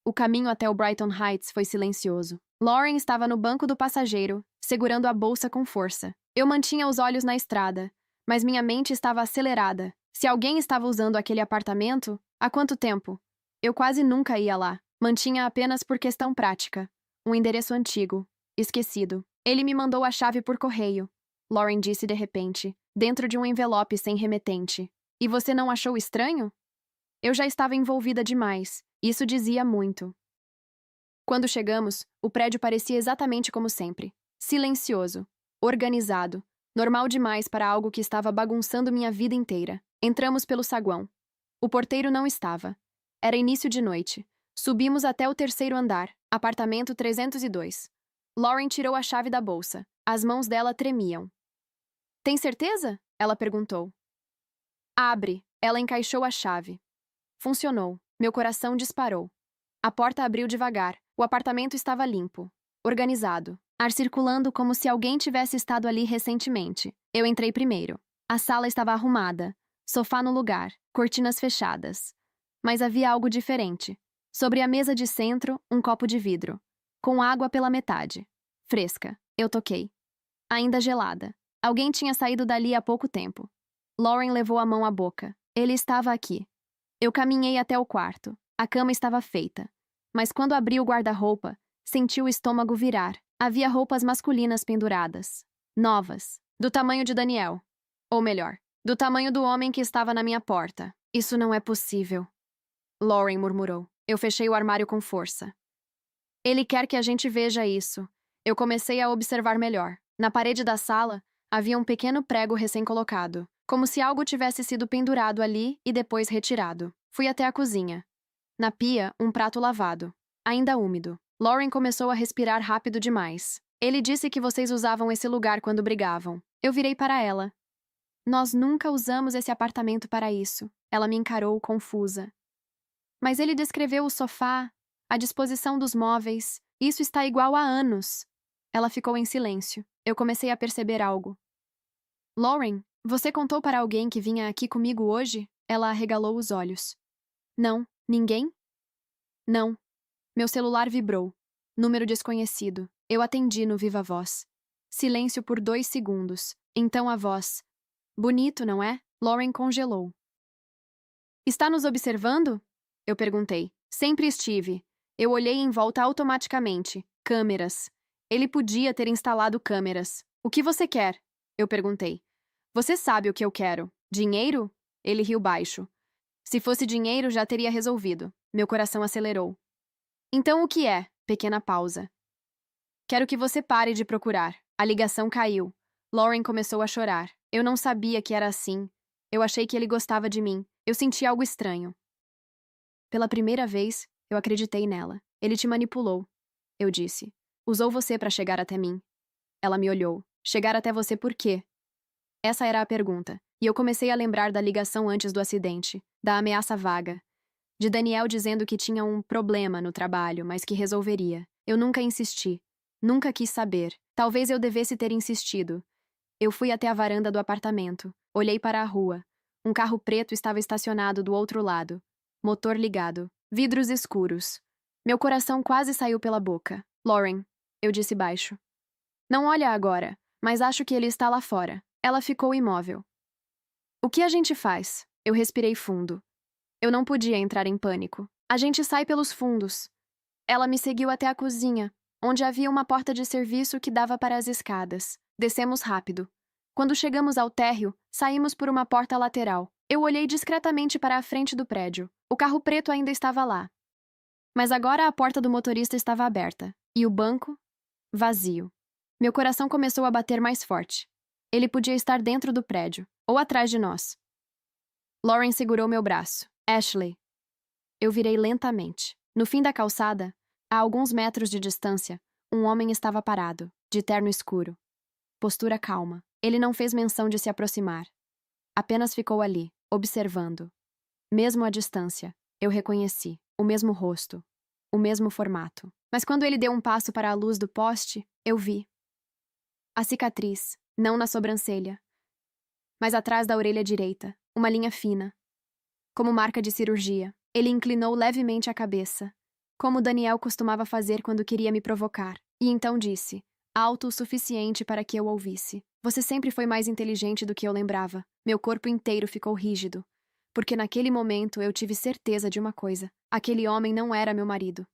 O caminho até o Brighton Heights foi silencioso. Lauren estava no banco do passageiro, segurando a bolsa com força. Eu mantinha os olhos na estrada, mas minha mente estava acelerada. Se alguém estava usando aquele apartamento, há quanto tempo? Eu quase nunca ia lá. Mantinha apenas por questão prática. Um endereço antigo, esquecido. Ele me mandou a chave por correio, Lauren disse de repente, dentro de um envelope sem remetente. E você não achou estranho? Eu já estava envolvida demais. Isso dizia muito. Quando chegamos, o prédio parecia exatamente como sempre. Silencioso, organizado, normal demais para algo que estava bagunçando minha vida inteira. Entramos pelo saguão. O porteiro não estava. Era início de noite. Subimos até o terceiro andar, apartamento 302. Lauren tirou a chave da bolsa. As mãos dela tremiam. Tem certeza? Ela perguntou. Abre. Ela encaixou a chave. Funcionou. Meu coração disparou. A porta abriu devagar. O apartamento estava limpo, organizado, ar circulando como se alguém tivesse estado ali recentemente. Eu entrei primeiro. A sala estava arrumada, sofá no lugar, cortinas fechadas. Mas havia algo diferente. Sobre a mesa de centro, um copo de vidro, com água pela metade. Fresca. Eu toquei. Ainda gelada. Alguém tinha saído dali há pouco tempo. Lauren levou a mão à boca. Ele estava aqui. Eu caminhei até o quarto. A cama estava feita. Mas quando abri o guarda-roupa, senti o estômago virar. Havia roupas masculinas penduradas. Novas. Do tamanho de Daniel. Ou melhor, do tamanho do homem que estava na minha porta. Isso não é possível. Lauren murmurou. Eu fechei o armário com força. Ele quer que a gente veja isso. Eu comecei a observar melhor. Na parede da sala, havia um pequeno prego recém-colocado, como se algo tivesse sido pendurado ali e depois retirado. Fui até a cozinha. Na pia, um prato lavado, ainda úmido. Lauren começou a respirar rápido demais. Ele disse que vocês usavam esse lugar quando brigavam. Eu virei para ela. Nós nunca usamos esse apartamento para isso. Ela me encarou, confusa. Mas ele descreveu o sofá, a disposição dos móveis. Isso está igual há anos. Ela ficou em silêncio. Eu comecei a perceber algo. Lauren, você contou para alguém que vinha aqui comigo hoje? Ela arregalou os olhos. Não, ninguém? Não. Meu celular vibrou. Número desconhecido. Eu atendi no viva voz. Silêncio por 2 segundos. Então a voz. Bonito, não é? Lauren congelou. Está nos observando? Eu perguntei. Sempre estive. Eu olhei em volta automaticamente. Câmeras. Ele podia ter instalado câmeras. O que você quer? Eu perguntei. Você sabe o que eu quero. Dinheiro? Ele riu baixo. Se fosse dinheiro, já teria resolvido. Meu coração acelerou. Então o que é? Pequena pausa. Quero que você pare de procurar. A ligação caiu. Lauren começou a chorar. Eu não sabia que era assim. Eu achei que ele gostava de mim. Eu senti algo estranho. Pela primeira vez, eu acreditei nela. Ele te manipulou. Eu disse. Usou você para chegar até mim. Ela me olhou. Chegar até você por quê? Essa era a pergunta. E eu comecei a lembrar da ligação antes do acidente, da ameaça vaga, de Daniel dizendo que tinha um problema no trabalho, mas que resolveria. Eu nunca insisti. Nunca quis saber. Talvez eu devesse ter insistido. Eu fui até a varanda do apartamento. Olhei para a rua. Um carro preto estava estacionado do outro lado. Motor ligado. Vidros escuros. Meu coração quase saiu pela boca. Lauren, eu disse baixo. Não olha agora, mas acho que ele está lá fora. Ela ficou imóvel. O que a gente faz? Eu respirei fundo. Eu não podia entrar em pânico. A gente sai pelos fundos. Ela me seguiu até a cozinha, onde havia uma porta de serviço que dava para as escadas. Descemos rápido. Quando chegamos ao térreo, saímos por uma porta lateral. Eu olhei discretamente para a frente do prédio. O carro preto ainda estava lá. Mas agora a porta do motorista estava aberta. E o banco? Vazio. Meu coração começou a bater mais forte. Ele podia estar dentro do prédio, ou atrás de nós. Lauren segurou meu braço. Ashley. Eu virei lentamente. No fim da calçada, a alguns metros de distância, um homem estava parado, de terno escuro. Postura calma. Ele não fez menção de se aproximar. Apenas ficou ali, observando. Mesmo à distância, eu reconheci o mesmo rosto, o mesmo formato. Mas quando ele deu um passo para a luz do poste, eu vi. A cicatriz, não na sobrancelha, mas atrás da orelha direita, uma linha fina. Como marca de cirurgia, ele inclinou levemente a cabeça, como Daniel costumava fazer quando queria me provocar, e então disse, alto o suficiente para que eu ouvisse. Você sempre foi mais inteligente do que eu lembrava. Meu corpo inteiro ficou rígido, porque naquele momento eu tive certeza de uma coisa. Aquele homem não era meu marido.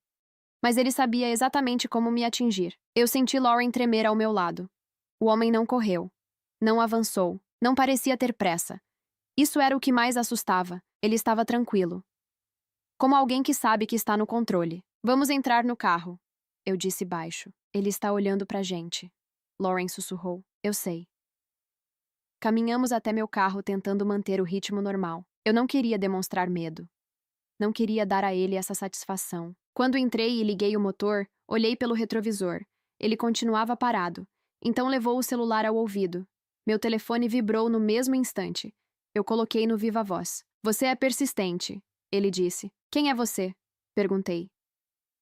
Mas ele sabia exatamente como me atingir. Eu senti Lauren tremer ao meu lado. O homem não correu. Não avançou. Não parecia ter pressa. Isso era o que mais assustava. Ele estava tranquilo. Como alguém que sabe que está no controle. Vamos entrar no carro. Eu disse baixo. Ele está olhando pra gente. Lauren sussurrou. Eu sei. Caminhamos até meu carro tentando manter o ritmo normal. Eu não queria demonstrar medo. Não queria dar a ele essa satisfação. Quando entrei e liguei o motor, olhei pelo retrovisor. Ele continuava parado. Então levou o celular ao ouvido. Meu telefone vibrou no mesmo instante. Eu coloquei no viva voz. Você é persistente, ele disse. Quem é você? Perguntei.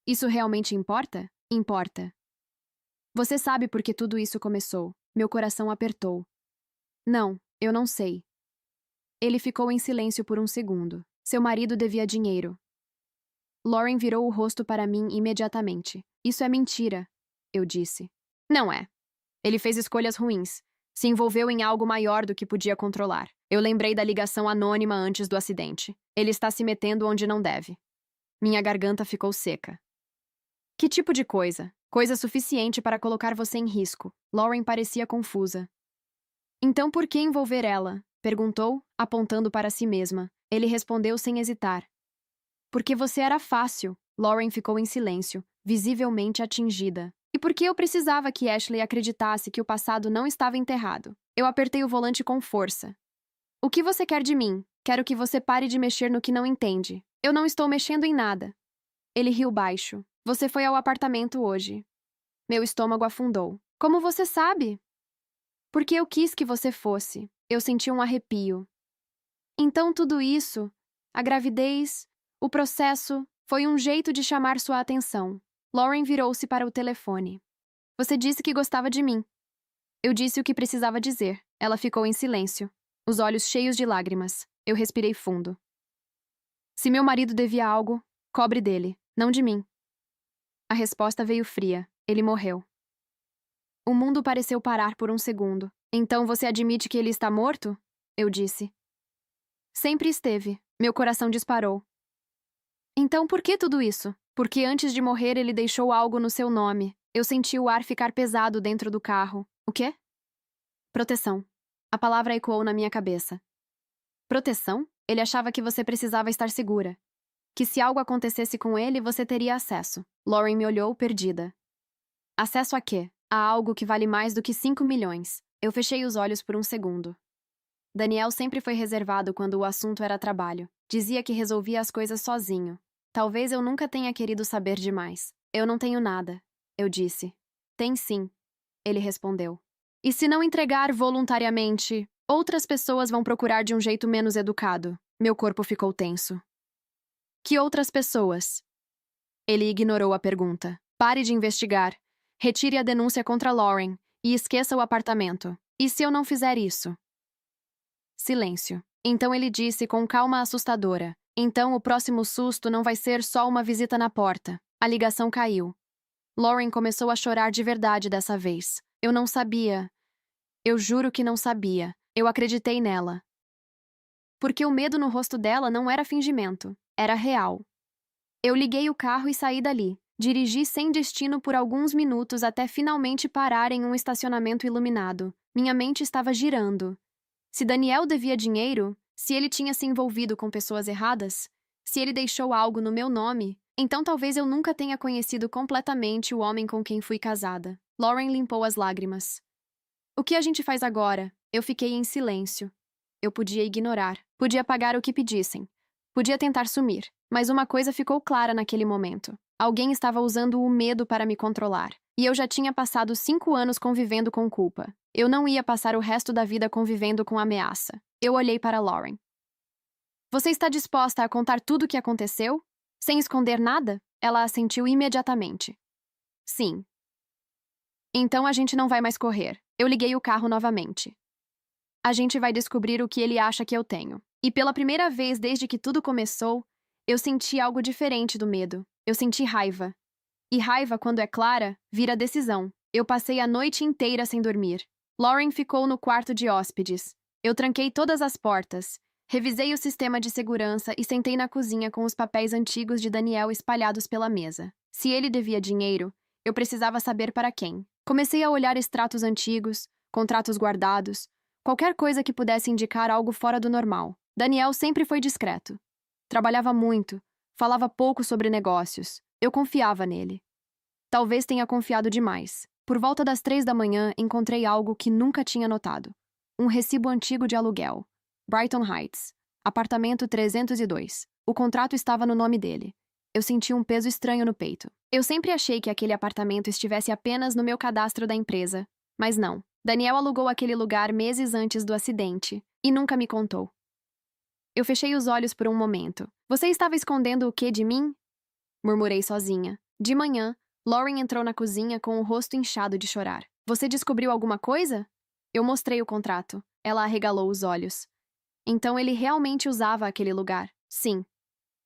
Isso realmente importa? Importa. Você sabe por que tudo isso começou. Meu coração apertou. Não, eu não sei. Ele ficou em silêncio por um segundo. Seu marido devia dinheiro. Lauren virou o rosto para mim imediatamente. Isso é mentira, eu disse. Não é. Ele fez escolhas ruins. Se envolveu em algo maior do que podia controlar. Eu lembrei da ligação anônima antes do acidente. Ele está se metendo onde não deve. Minha garganta ficou seca. Que tipo de coisa? Coisa suficiente para colocar você em risco. Lauren parecia confusa. Então por que envolver ela? Perguntou, apontando para si mesma. Ele respondeu sem hesitar. Porque você era fácil. Lauren ficou em silêncio, visivelmente atingida. E por que eu precisava que Ashley acreditasse que o passado não estava enterrado? Eu apertei o volante com força. O que você quer de mim? Quero que você pare de mexer no que não entende. Eu não estou mexendo em nada. Ele riu baixo. Você foi ao apartamento hoje. Meu estômago afundou. Como você sabe? Porque eu quis que você fosse. Eu senti um arrepio. Então tudo isso, a gravidez, o processo, foi um jeito de chamar sua atenção. Lauren virou-se para o telefone. Você disse que gostava de mim. Eu disse o que precisava dizer. Ela ficou em silêncio, os olhos cheios de lágrimas. Eu respirei fundo. Se meu marido devia algo, cobre dele, não de mim. A resposta veio fria. Ele morreu. O mundo pareceu parar por um segundo. Então você admite que ele está morto? Eu disse. Sempre esteve. Meu coração disparou. Então por que tudo isso? Porque antes de morrer ele deixou algo no seu nome. Eu senti o ar ficar pesado dentro do carro. O quê? Proteção. A palavra ecoou na minha cabeça. Proteção? Ele achava que você precisava estar segura. Que se algo acontecesse com ele, você teria acesso. Lauren me olhou perdida. Acesso a quê? A algo que vale mais do que 5 milhões. Eu fechei os olhos por um segundo. Daniel sempre foi reservado quando o assunto era trabalho. Dizia que resolvia as coisas sozinho. Talvez eu nunca tenha querido saber demais. Eu não tenho nada, eu disse. Tem sim, ele respondeu. E se não entregar voluntariamente, outras pessoas vão procurar de um jeito menos educado. Meu corpo ficou tenso. Que outras pessoas? Ele ignorou a pergunta. Pare de investigar. Retire a denúncia contra Lauren e esqueça o apartamento. E se eu não fizer isso? Silêncio. Então ele disse com calma assustadora. Então o próximo susto não vai ser só uma visita na porta. A ligação caiu. Lauren começou a chorar de verdade dessa vez. Eu não sabia. Eu juro que não sabia. Eu acreditei nela. Porque o medo no rosto dela não era fingimento. Era real. Eu liguei o carro e saí dali. Dirigi sem destino por alguns minutos até finalmente parar em um estacionamento iluminado. Minha mente estava girando. Se Daniel devia dinheiro, se ele tinha se envolvido com pessoas erradas, se ele deixou algo no meu nome, então talvez eu nunca tenha conhecido completamente o homem com quem fui casada. Lauren limpou as lágrimas. O que a gente faz agora? Eu fiquei em silêncio. Eu podia ignorar, podia pagar o que pedissem, podia tentar sumir, mas uma coisa ficou clara naquele momento. Alguém estava usando o medo para me controlar. E eu já tinha passado 5 anos convivendo com culpa. Eu não ia passar o resto da vida convivendo com ameaça. Eu olhei para Lauren. Você está disposta a contar tudo o que aconteceu? Sem esconder nada? Ela assentiu imediatamente. Sim. Então a gente não vai mais correr. Eu liguei o carro novamente. A gente vai descobrir o que ele acha que eu tenho. E pela primeira vez desde que tudo começou, eu senti algo diferente do medo. Eu senti raiva. E raiva, quando é clara, vira decisão. Eu passei a noite inteira sem dormir. Lauren ficou no quarto de hóspedes. Eu tranquei todas as portas, revisei o sistema de segurança e sentei na cozinha com os papéis antigos de Daniel espalhados pela mesa. Se ele devia dinheiro, eu precisava saber para quem. Comecei a olhar extratos antigos, contratos guardados, qualquer coisa que pudesse indicar algo fora do normal. Daniel sempre foi discreto. Trabalhava muito, falava pouco sobre negócios. Eu confiava nele. Talvez tenha confiado demais. Por volta das 3 da manhã, encontrei algo que nunca tinha notado. Um recibo antigo de aluguel. Brighton Heights. Apartamento 302. O contrato estava no nome dele. Eu senti um peso estranho no peito. Eu sempre achei que aquele apartamento estivesse apenas no meu cadastro da empresa. Mas não. Daniel alugou aquele lugar meses antes do acidente. E nunca me contou. Eu fechei os olhos por um momento. Você estava escondendo o quê de mim? Murmurei sozinha. De manhã, Lauren entrou na cozinha com o rosto inchado de chorar. Você descobriu alguma coisa? Eu mostrei o contrato. Ela arregalou os olhos. Então ele realmente usava aquele lugar. Sim.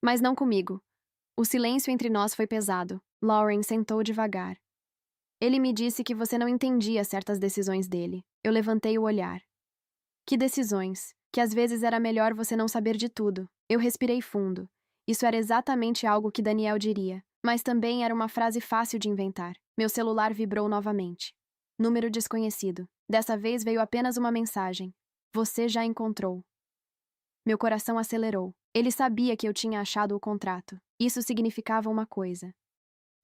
Mas não comigo. O silêncio entre nós foi pesado. Lauren sentou devagar. Ele me disse que você não entendia certas decisões dele. Eu levantei o olhar. Que decisões? Que às vezes era melhor você não saber de tudo. Eu respirei fundo. Isso era exatamente algo que Daniel diria. Mas também era uma frase fácil de inventar. Meu celular vibrou novamente. Número desconhecido. Dessa vez veio apenas uma mensagem. Você já encontrou. Meu coração acelerou. Ele sabia que eu tinha achado o contrato. Isso significava uma coisa.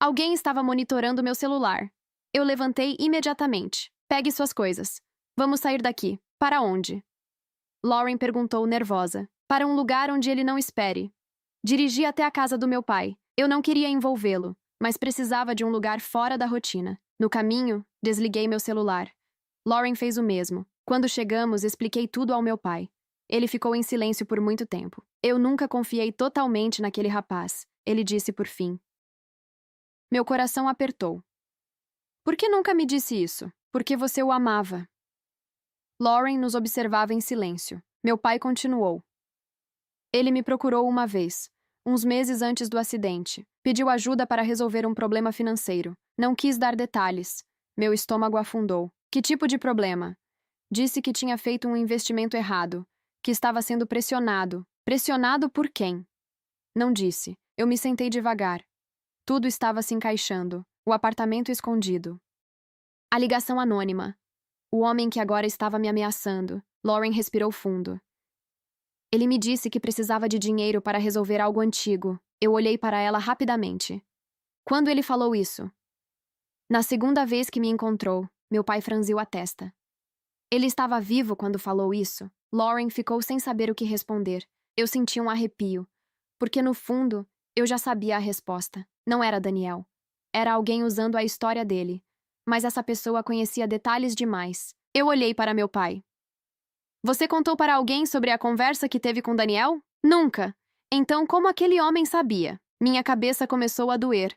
Alguém estava monitorando meu celular. Eu levantei imediatamente. Pegue suas coisas. Vamos sair daqui. Para onde? Lauren perguntou nervosa. Para um lugar onde ele não espere. Dirigi até a casa do meu pai. Eu não queria envolvê-lo, mas precisava de um lugar fora da rotina. No caminho, desliguei meu celular. Lauren fez o mesmo. Quando chegamos, expliquei tudo ao meu pai. Ele ficou em silêncio por muito tempo. Eu nunca confiei totalmente naquele rapaz, ele disse por fim. Meu coração apertou. Por que nunca me disse isso? Porque você o amava. Lauren nos observava em silêncio. Meu pai continuou. Ele me procurou uma vez, uns meses antes do acidente. Pediu ajuda para resolver um problema financeiro. Não quis dar detalhes. Meu estômago afundou. Que tipo de problema? Disse que tinha feito um investimento errado, que estava sendo pressionado. Pressionado por quem? Não disse. Eu me sentei devagar. Tudo estava se encaixando. O apartamento escondido. A ligação anônima. O homem que agora estava me ameaçando. Lauren respirou fundo. Ele me disse que precisava de dinheiro para resolver algo antigo. Eu olhei para ela rapidamente. Quando ele falou isso? Na segunda vez que me encontrou, meu pai franziu a testa. Ele estava vivo quando falou isso? Lauren ficou sem saber o que responder. Eu senti um arrepio. Porque no fundo, eu já sabia a resposta. Não era Daniel. Era alguém usando a história dele. Mas essa pessoa conhecia detalhes demais. Eu olhei para meu pai. Você contou para alguém sobre a conversa que teve com Daniel? Nunca. Então, como aquele homem sabia? Minha cabeça começou a doer.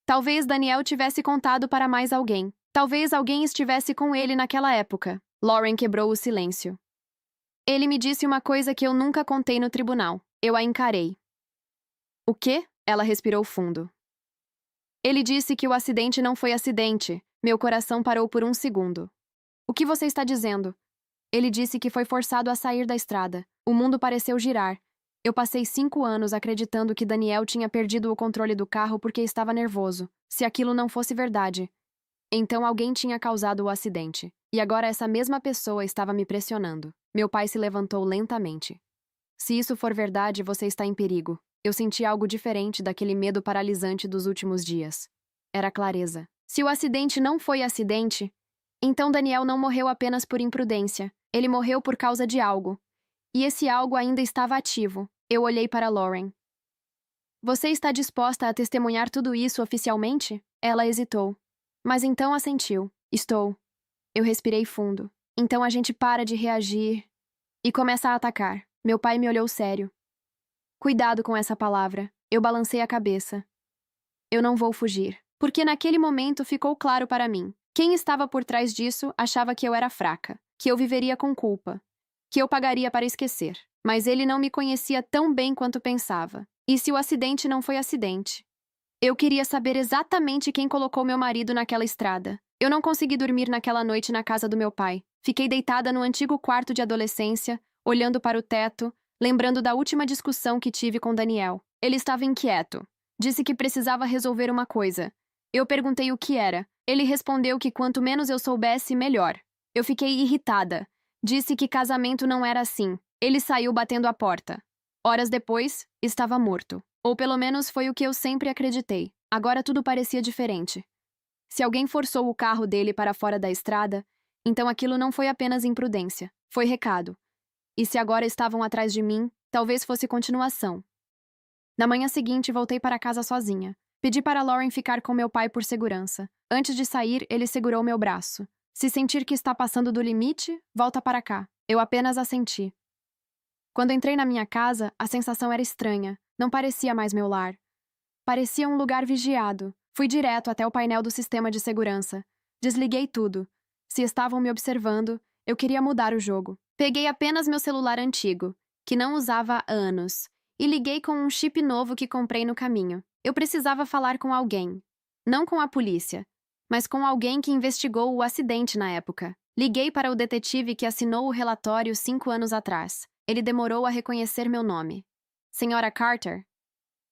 Talvez Daniel tivesse contado para mais alguém. Talvez alguém estivesse com ele naquela época. Lauren quebrou o silêncio. Ele me disse uma coisa que eu nunca contei no tribunal. Eu a encarei. O quê? Ela respirou fundo. Ele disse que o acidente não foi acidente. Meu coração parou por um segundo. O que você está dizendo? Ele disse que foi forçado a sair da estrada. O mundo pareceu girar. Eu passei 5 anos acreditando que Daniel tinha perdido o controle do carro porque estava nervoso. Se aquilo não fosse verdade. Então alguém tinha causado o acidente. E agora essa mesma pessoa estava me pressionando. Meu pai se levantou lentamente. Se isso for verdade, você está em perigo. Eu senti algo diferente daquele medo paralisante dos últimos dias. Era clareza. Se o acidente não foi acidente, então Daniel não morreu apenas por imprudência. Ele morreu por causa de algo. E esse algo ainda estava ativo. Eu olhei para Lauren. Você está disposta a testemunhar tudo isso oficialmente? Ela hesitou. Mas então assentiu. Estou. Eu respirei fundo. Então a gente para de reagir e começa a atacar. Meu pai me olhou sério. Cuidado com essa palavra. Eu balancei a cabeça. Eu não vou fugir. Porque naquele momento ficou claro para mim. Quem estava por trás disso achava que eu era fraca, que eu viveria com culpa, que eu pagaria para esquecer. Mas ele não me conhecia tão bem quanto pensava. E se o acidente não foi acidente? Eu queria saber exatamente quem colocou meu marido naquela estrada. Eu não consegui dormir naquela noite na casa do meu pai. Fiquei deitada no antigo quarto de adolescência, olhando para o teto, lembrando da última discussão que tive com Daniel. Ele estava inquieto. Disse que precisava resolver uma coisa. Eu perguntei o que era. Ele respondeu que quanto menos eu soubesse, melhor. Eu fiquei irritada. Disse que casamento não era assim. Ele saiu batendo a porta. Horas depois, estava morto. Ou pelo menos foi o que eu sempre acreditei. Agora tudo parecia diferente. Se alguém forçou o carro dele para fora da estrada, então aquilo não foi apenas imprudência. Foi recado. E se agora estavam atrás de mim, talvez fosse continuação. Na manhã seguinte, voltei para casa sozinha. Pedi para Lauren ficar com meu pai por segurança. Antes de sair, ele segurou meu braço. Se sentir que está passando do limite, volta para cá. Eu apenas assenti. Quando entrei na minha casa, a sensação era estranha. Não parecia mais meu lar. Parecia um lugar vigiado. Fui direto até o painel do sistema de segurança. Desliguei tudo. Se estavam me observando, eu queria mudar o jogo. Peguei apenas meu celular antigo, que não usava há anos, e liguei com um chip novo que comprei no caminho. Eu precisava falar com alguém. Não com a polícia, mas com alguém que investigou o acidente na época. Liguei para o detetive que assinou o relatório 5 anos atrás. Ele demorou a reconhecer meu nome. Senhora Carter?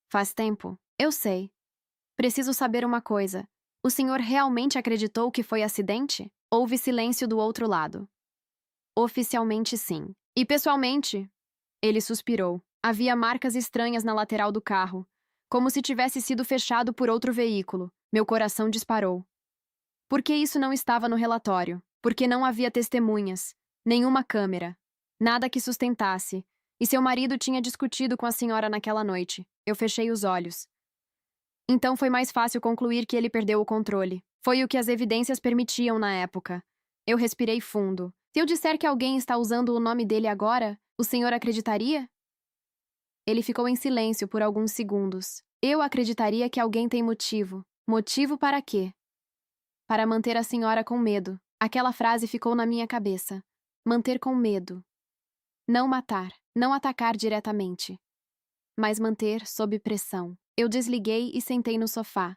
Faz tempo. Eu sei. Preciso saber uma coisa. O senhor realmente acreditou que foi acidente? Houve silêncio do outro lado. Oficialmente, sim. E pessoalmente? Ele suspirou. Havia marcas estranhas na lateral do carro, como se tivesse sido fechado por outro veículo. Meu coração disparou. Por que isso não estava no relatório? Porque não havia testemunhas, nenhuma câmera, nada que sustentasse. E seu marido tinha discutido com a senhora naquela noite. Eu fechei os olhos. Então foi mais fácil concluir que ele perdeu o controle. Foi o que as evidências permitiam na época. Eu respirei fundo. Se eu disser que alguém está usando o nome dele agora, o senhor acreditaria? Ele ficou em silêncio por alguns segundos. Eu acreditaria que alguém tem motivo. Motivo para quê? Para manter a senhora com medo. Aquela frase ficou na minha cabeça. Manter com medo. Não matar, não atacar diretamente. Mas manter sob pressão. Eu desliguei e sentei no sofá.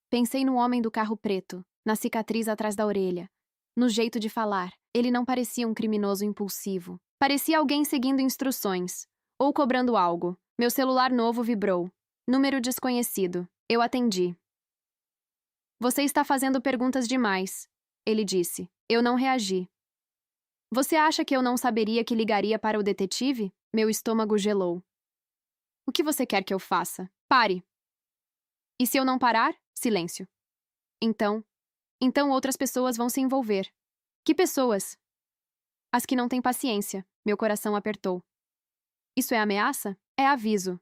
Pensei no homem do carro preto, na cicatriz atrás da orelha. No jeito de falar, ele não parecia um criminoso impulsivo. Parecia alguém seguindo instruções. Ou cobrando algo. Meu celular novo vibrou. Número desconhecido. Eu atendi. Você está fazendo perguntas demais, ele disse. Eu não reagi. Você acha que eu não saberia que ligaria para o detetive? Meu estômago gelou. O que você quer que eu faça? Pare. E se eu não parar? Silêncio. Então outras pessoas vão se envolver. Que pessoas? As que não têm paciência. Meu coração apertou. Isso é ameaça? É aviso.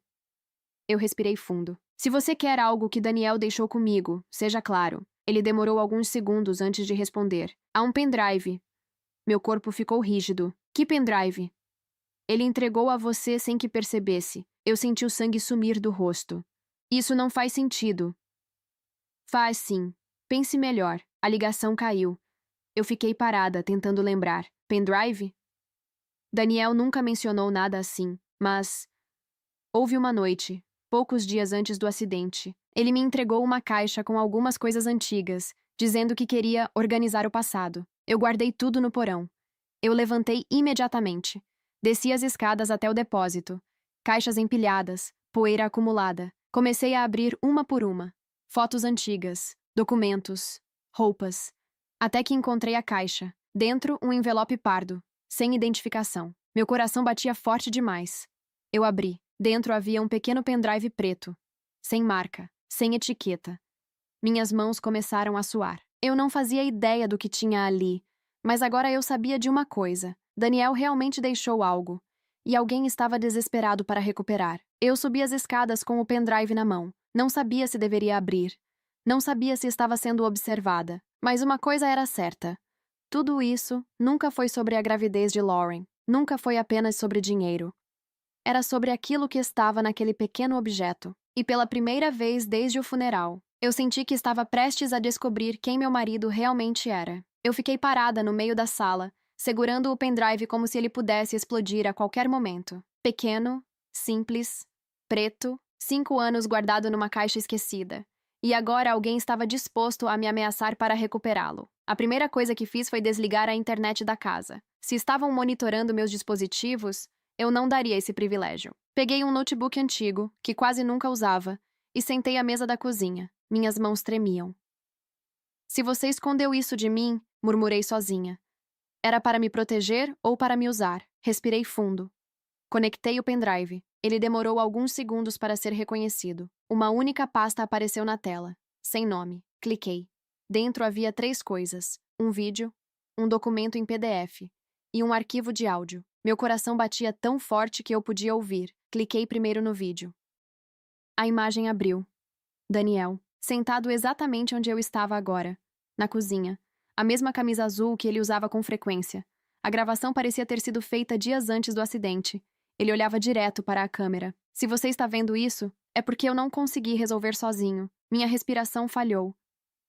Eu respirei fundo. Se você quer algo que Daniel deixou comigo, seja claro. Ele demorou alguns segundos antes de responder. Há um pendrive. Meu corpo ficou rígido. Que pendrive? Ele entregou a você sem que percebesse. Eu senti o sangue sumir do rosto. Isso não faz sentido. Faz sim. Pense melhor. A ligação caiu. Eu fiquei parada, tentando lembrar. Pendrive? Daniel nunca mencionou nada assim, mas... Houve uma noite, poucos dias antes do acidente. Ele me entregou uma caixa com algumas coisas antigas, dizendo que queria organizar o passado. Eu guardei tudo no porão. Eu levantei imediatamente. Desci as escadas até o depósito. Caixas empilhadas, poeira acumulada. Comecei a abrir uma por uma. Fotos antigas, documentos, roupas. Até que encontrei a caixa. Dentro, um envelope pardo, sem identificação. Meu coração batia forte demais. Eu abri. Dentro havia um pequeno pendrive preto. Sem marca, sem etiqueta. Minhas mãos começaram a suar. Eu não fazia ideia do que tinha ali, mas agora eu sabia de uma coisa. Daniel realmente deixou algo. E alguém estava desesperado para recuperar. Eu subi as escadas com o pendrive na mão. Não sabia se deveria abrir. Não sabia se estava sendo observada. Mas uma coisa era certa. Tudo isso nunca foi sobre a gravidez de Lauren. Nunca foi apenas sobre dinheiro. Era sobre aquilo que estava naquele pequeno objeto. E pela primeira vez desde o funeral, eu senti que estava prestes a descobrir quem meu marido realmente era. Eu fiquei parada no meio da sala, segurando o pendrive como se ele pudesse explodir a qualquer momento. Pequeno, simples, preto, 5 anos guardado numa caixa esquecida. E agora alguém estava disposto a me ameaçar para recuperá-lo. A primeira coisa que fiz foi desligar a internet da casa. Se estavam monitorando meus dispositivos, eu não daria esse privilégio. Peguei um notebook antigo, que quase nunca usava, e sentei à mesa da cozinha. Minhas mãos tremiam. Se você escondeu isso de mim, murmurei sozinha. Era para me proteger ou para me usar? Respirei fundo. Conectei o pendrive. Ele demorou alguns segundos para ser reconhecido. Uma única pasta apareceu na tela. Sem nome. Cliquei. Dentro havia 3 coisas. Um vídeo, um documento em PDF e um arquivo de áudio. Meu coração batia tão forte que eu podia ouvir. Cliquei primeiro no vídeo. A imagem abriu. Daniel, sentado exatamente onde eu estava agora, na cozinha. A mesma camisa azul que ele usava com frequência. A gravação parecia ter sido feita dias antes do acidente. Ele olhava direto para a câmera. Se você está vendo isso, é porque eu não consegui resolver sozinho. Minha respiração falhou.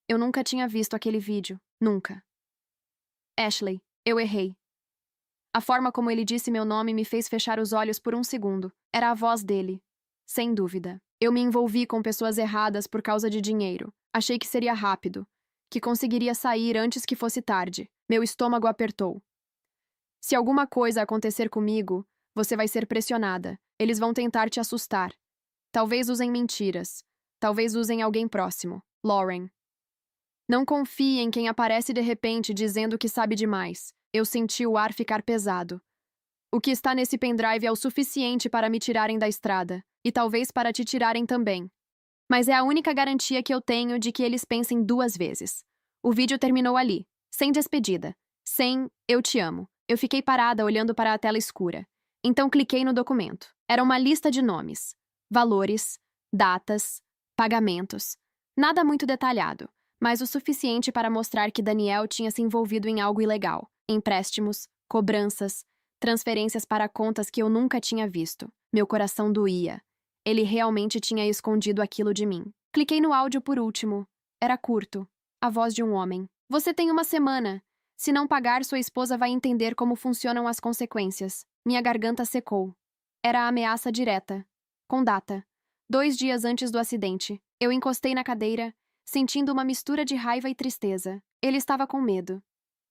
Eu nunca tinha visto aquele vídeo. Nunca. Ashley, eu errei. A forma como ele disse meu nome me fez fechar os olhos por um segundo. Era a voz dele. Sem dúvida. Eu me envolvi com pessoas erradas por causa de dinheiro. Achei que seria rápido. Que conseguiria sair antes que fosse tarde. Meu estômago apertou. Se alguma coisa acontecer comigo, você vai ser pressionada. Eles vão tentar te assustar. Talvez usem mentiras. Talvez usem alguém próximo. Lauren. Não confie em quem aparece de repente dizendo que sabe demais. Eu senti o ar ficar pesado. O que está nesse pendrive é o suficiente para me tirarem da estrada. E talvez para te tirarem também. Mas é a única garantia que eu tenho de que eles pensem 2 vezes. O vídeo terminou ali. Sem despedida. Sem "eu te amo". Eu fiquei parada olhando para a tela escura. Então cliquei no documento. Era uma lista de nomes, valores, datas, pagamentos. Nada muito detalhado, mas o suficiente para mostrar que Daniel tinha se envolvido em algo ilegal. Empréstimos, cobranças, transferências para contas que eu nunca tinha visto. Meu coração doía. Ele realmente tinha escondido aquilo de mim. Cliquei no áudio por último. Era curto. A voz de um homem. Você tem uma semana. Se não pagar, sua esposa vai entender como funcionam as consequências. Minha garganta secou. Era a ameaça direta. Com data. 2 dias antes do acidente. Eu encostei na cadeira, sentindo uma mistura de raiva e tristeza. Ele estava com medo.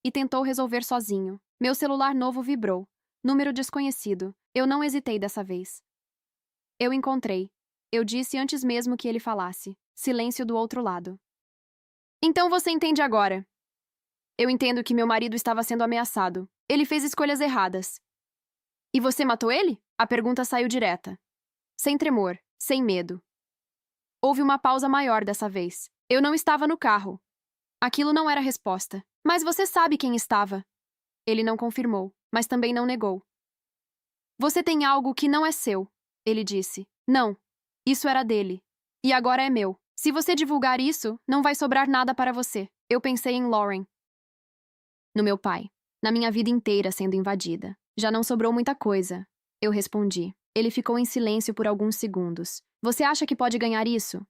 E tentou resolver sozinho. Meu celular novo vibrou. Número desconhecido. Eu não hesitei dessa vez. Eu encontrei. Eu disse antes mesmo que ele falasse. Silêncio do outro lado. Então você entende agora. Eu entendo que meu marido estava sendo ameaçado. Ele fez escolhas erradas. E você matou ele? A pergunta saiu direta. Sem tremor, sem medo. Houve uma pausa maior dessa vez. Eu não estava no carro. Aquilo não era resposta. Mas você sabe quem estava. Ele não confirmou, mas também não negou. Você tem algo que não é seu, ele disse. Não. Isso era dele. E agora é meu. Se você divulgar isso, não vai sobrar nada para você. Eu pensei em Lauren. No meu pai. Na minha vida inteira sendo invadida. Já não sobrou muita coisa. Eu respondi. Ele ficou em silêncio por alguns segundos. Você acha que pode ganhar isso?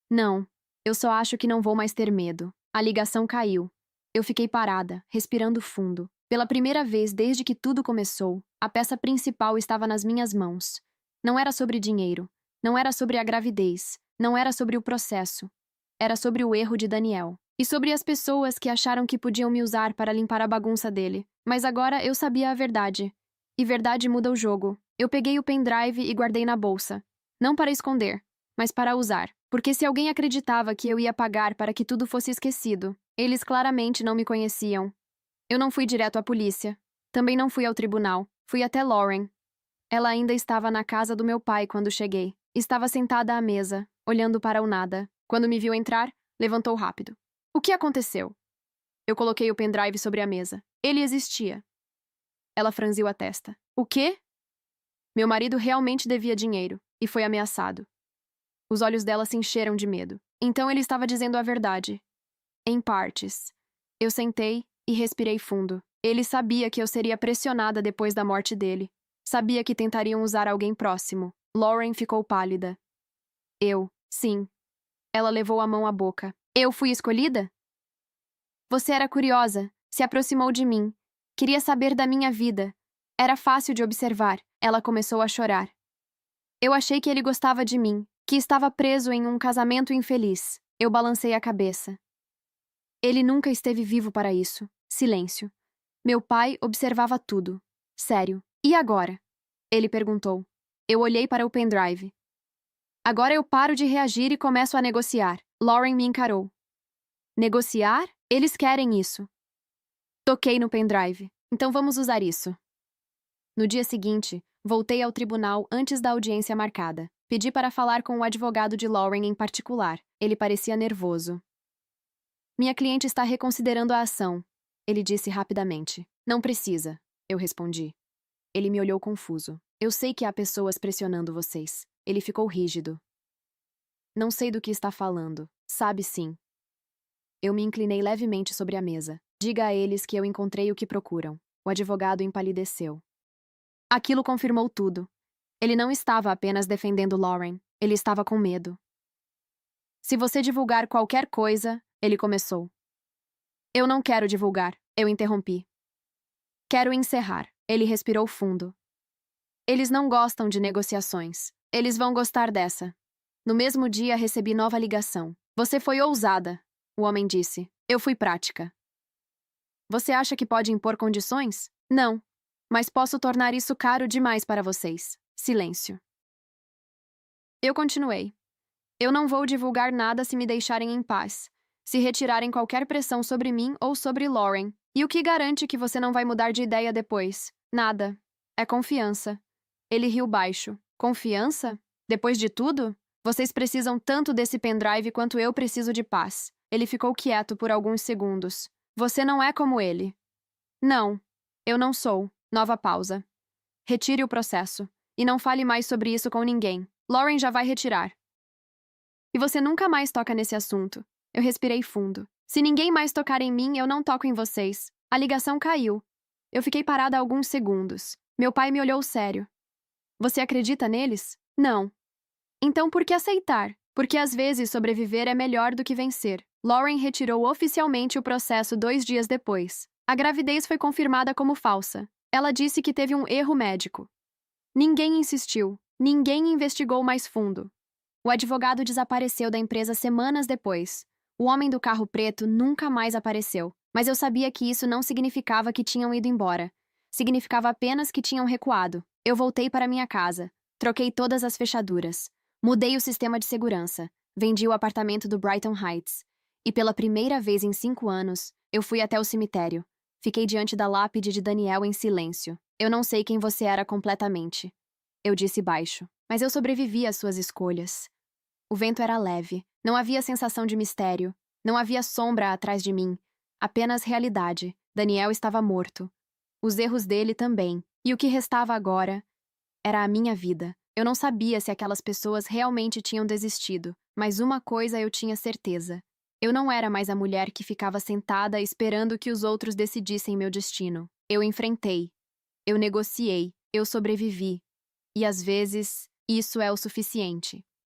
Não. Eu só acho que não vou mais ter medo. A ligação caiu. Eu fiquei parada, respirando fundo. Pela primeira vez desde que tudo começou, a peça principal estava nas minhas mãos. Não era sobre dinheiro. Não era sobre a gravidez. Não era sobre o processo. Era sobre o erro de Daniel. E sobre as pessoas que acharam que podiam me usar para limpar a bagunça dele. Mas agora eu sabia a verdade. E verdade muda o jogo. Eu peguei o pendrive e guardei na bolsa. Não para esconder, mas para usar. Porque se alguém acreditava que eu ia pagar para que tudo fosse esquecido, eles claramente não me conheciam. Eu não fui direto à polícia. Também não fui ao tribunal. Fui até Lauren. Ela ainda estava na casa do meu pai quando cheguei. Estava sentada à mesa, olhando para o nada. Quando me viu entrar, levantou rápido. O que aconteceu? Eu coloquei o pendrive sobre a mesa. Ele existia. Ela franziu a testa. O quê? Meu marido realmente devia dinheiro e foi ameaçado. Os olhos dela se encheram de medo. Então ele estava dizendo a verdade. Em partes. Eu sentei e respirei fundo. Ele sabia que eu seria pressionada depois da morte dele. Sabia que tentariam usar alguém próximo. Lauren ficou pálida. Sim. Ela levou a mão à boca. Eu fui escolhida? Você era curiosa, se aproximou de mim. Queria saber da minha vida. Era fácil de observar. Ela começou a chorar. Eu achei que ele gostava de mim, que estava preso em um casamento infeliz. Eu balancei a cabeça. Ele nunca esteve vivo para isso. Silêncio. Meu pai observava tudo. Sério. E agora? Ele perguntou. Eu olhei para o pendrive. Agora eu paro de reagir e começo a negociar. Lauren me encarou. Negociar? Eles querem isso. Toquei no pendrive. Então vamos usar isso. No dia seguinte, voltei ao tribunal antes da audiência marcada. Pedi para falar com o advogado de Lauren em particular. Ele parecia nervoso. Minha cliente está reconsiderando a ação, ele disse rapidamente. Não precisa, eu respondi. Ele me olhou confuso. Eu sei que há pessoas pressionando vocês. Ele ficou rígido. Não sei do que está falando. Sabe sim. Eu me inclinei levemente sobre a mesa. Diga a eles que eu encontrei o que procuram. O advogado empalideceu. Aquilo confirmou tudo. Ele não estava apenas defendendo Lauren. Ele estava com medo. Se você divulgar qualquer coisa, ele começou. Eu não quero divulgar, eu interrompi. Quero encerrar. Ele respirou fundo. Eles não gostam de negociações. Eles vão gostar dessa. No mesmo dia recebi nova ligação. Você foi ousada, o homem disse. Eu fui prática. Você acha que pode impor condições? Não. Mas posso tornar isso caro demais para vocês. Silêncio. Eu continuei. Eu não vou divulgar nada se me deixarem em paz. Se retirarem qualquer pressão sobre mim ou sobre Lauren. E o que garante que você não vai mudar de ideia depois? Nada. É confiança. Ele riu baixo. Confiança? Depois de tudo? Vocês precisam tanto desse pendrive quanto eu preciso de paz. Ele ficou quieto por alguns segundos. Você não é como ele. Não. Eu não sou. Nova pausa. Retire o processo. E não fale mais sobre isso com ninguém. Lauren já vai retirar. E você nunca mais toca nesse assunto. Eu respirei fundo. Se ninguém mais tocar em mim, eu não toco em vocês. A ligação caiu. Eu fiquei parada alguns segundos. Meu pai me olhou sério. Você acredita neles? Não. Então por que aceitar? Porque às vezes sobreviver é melhor do que vencer. Lauren retirou oficialmente o processo 2 dias depois. A gravidez foi confirmada como falsa. Ela disse que teve um erro médico. Ninguém insistiu. Ninguém investigou mais fundo. O advogado desapareceu da empresa semanas depois. O homem do carro preto nunca mais apareceu. Mas eu sabia que isso não significava que tinham ido embora. Significava apenas que tinham recuado. Eu voltei para minha casa. Troquei todas as fechaduras. Mudei o sistema de segurança. Vendi o apartamento do Brighton Heights. E pela primeira vez em 5 anos, eu fui até o cemitério. Fiquei diante da lápide de Daniel em silêncio. Eu não sei quem você era completamente. Eu disse baixo. Mas eu sobrevivi às suas escolhas. O vento era leve. Não havia sensação de mistério. Não havia sombra atrás de mim. Apenas realidade. Daniel estava morto. Os erros dele também. E o que restava agora era a minha vida. Eu não sabia se aquelas pessoas realmente tinham desistido, mas uma coisa eu tinha certeza. Eu não era mais a mulher que ficava sentada esperando que os outros decidissem meu destino. Eu enfrentei. Eu negociei. Eu sobrevivi. E às vezes, isso é o suficiente.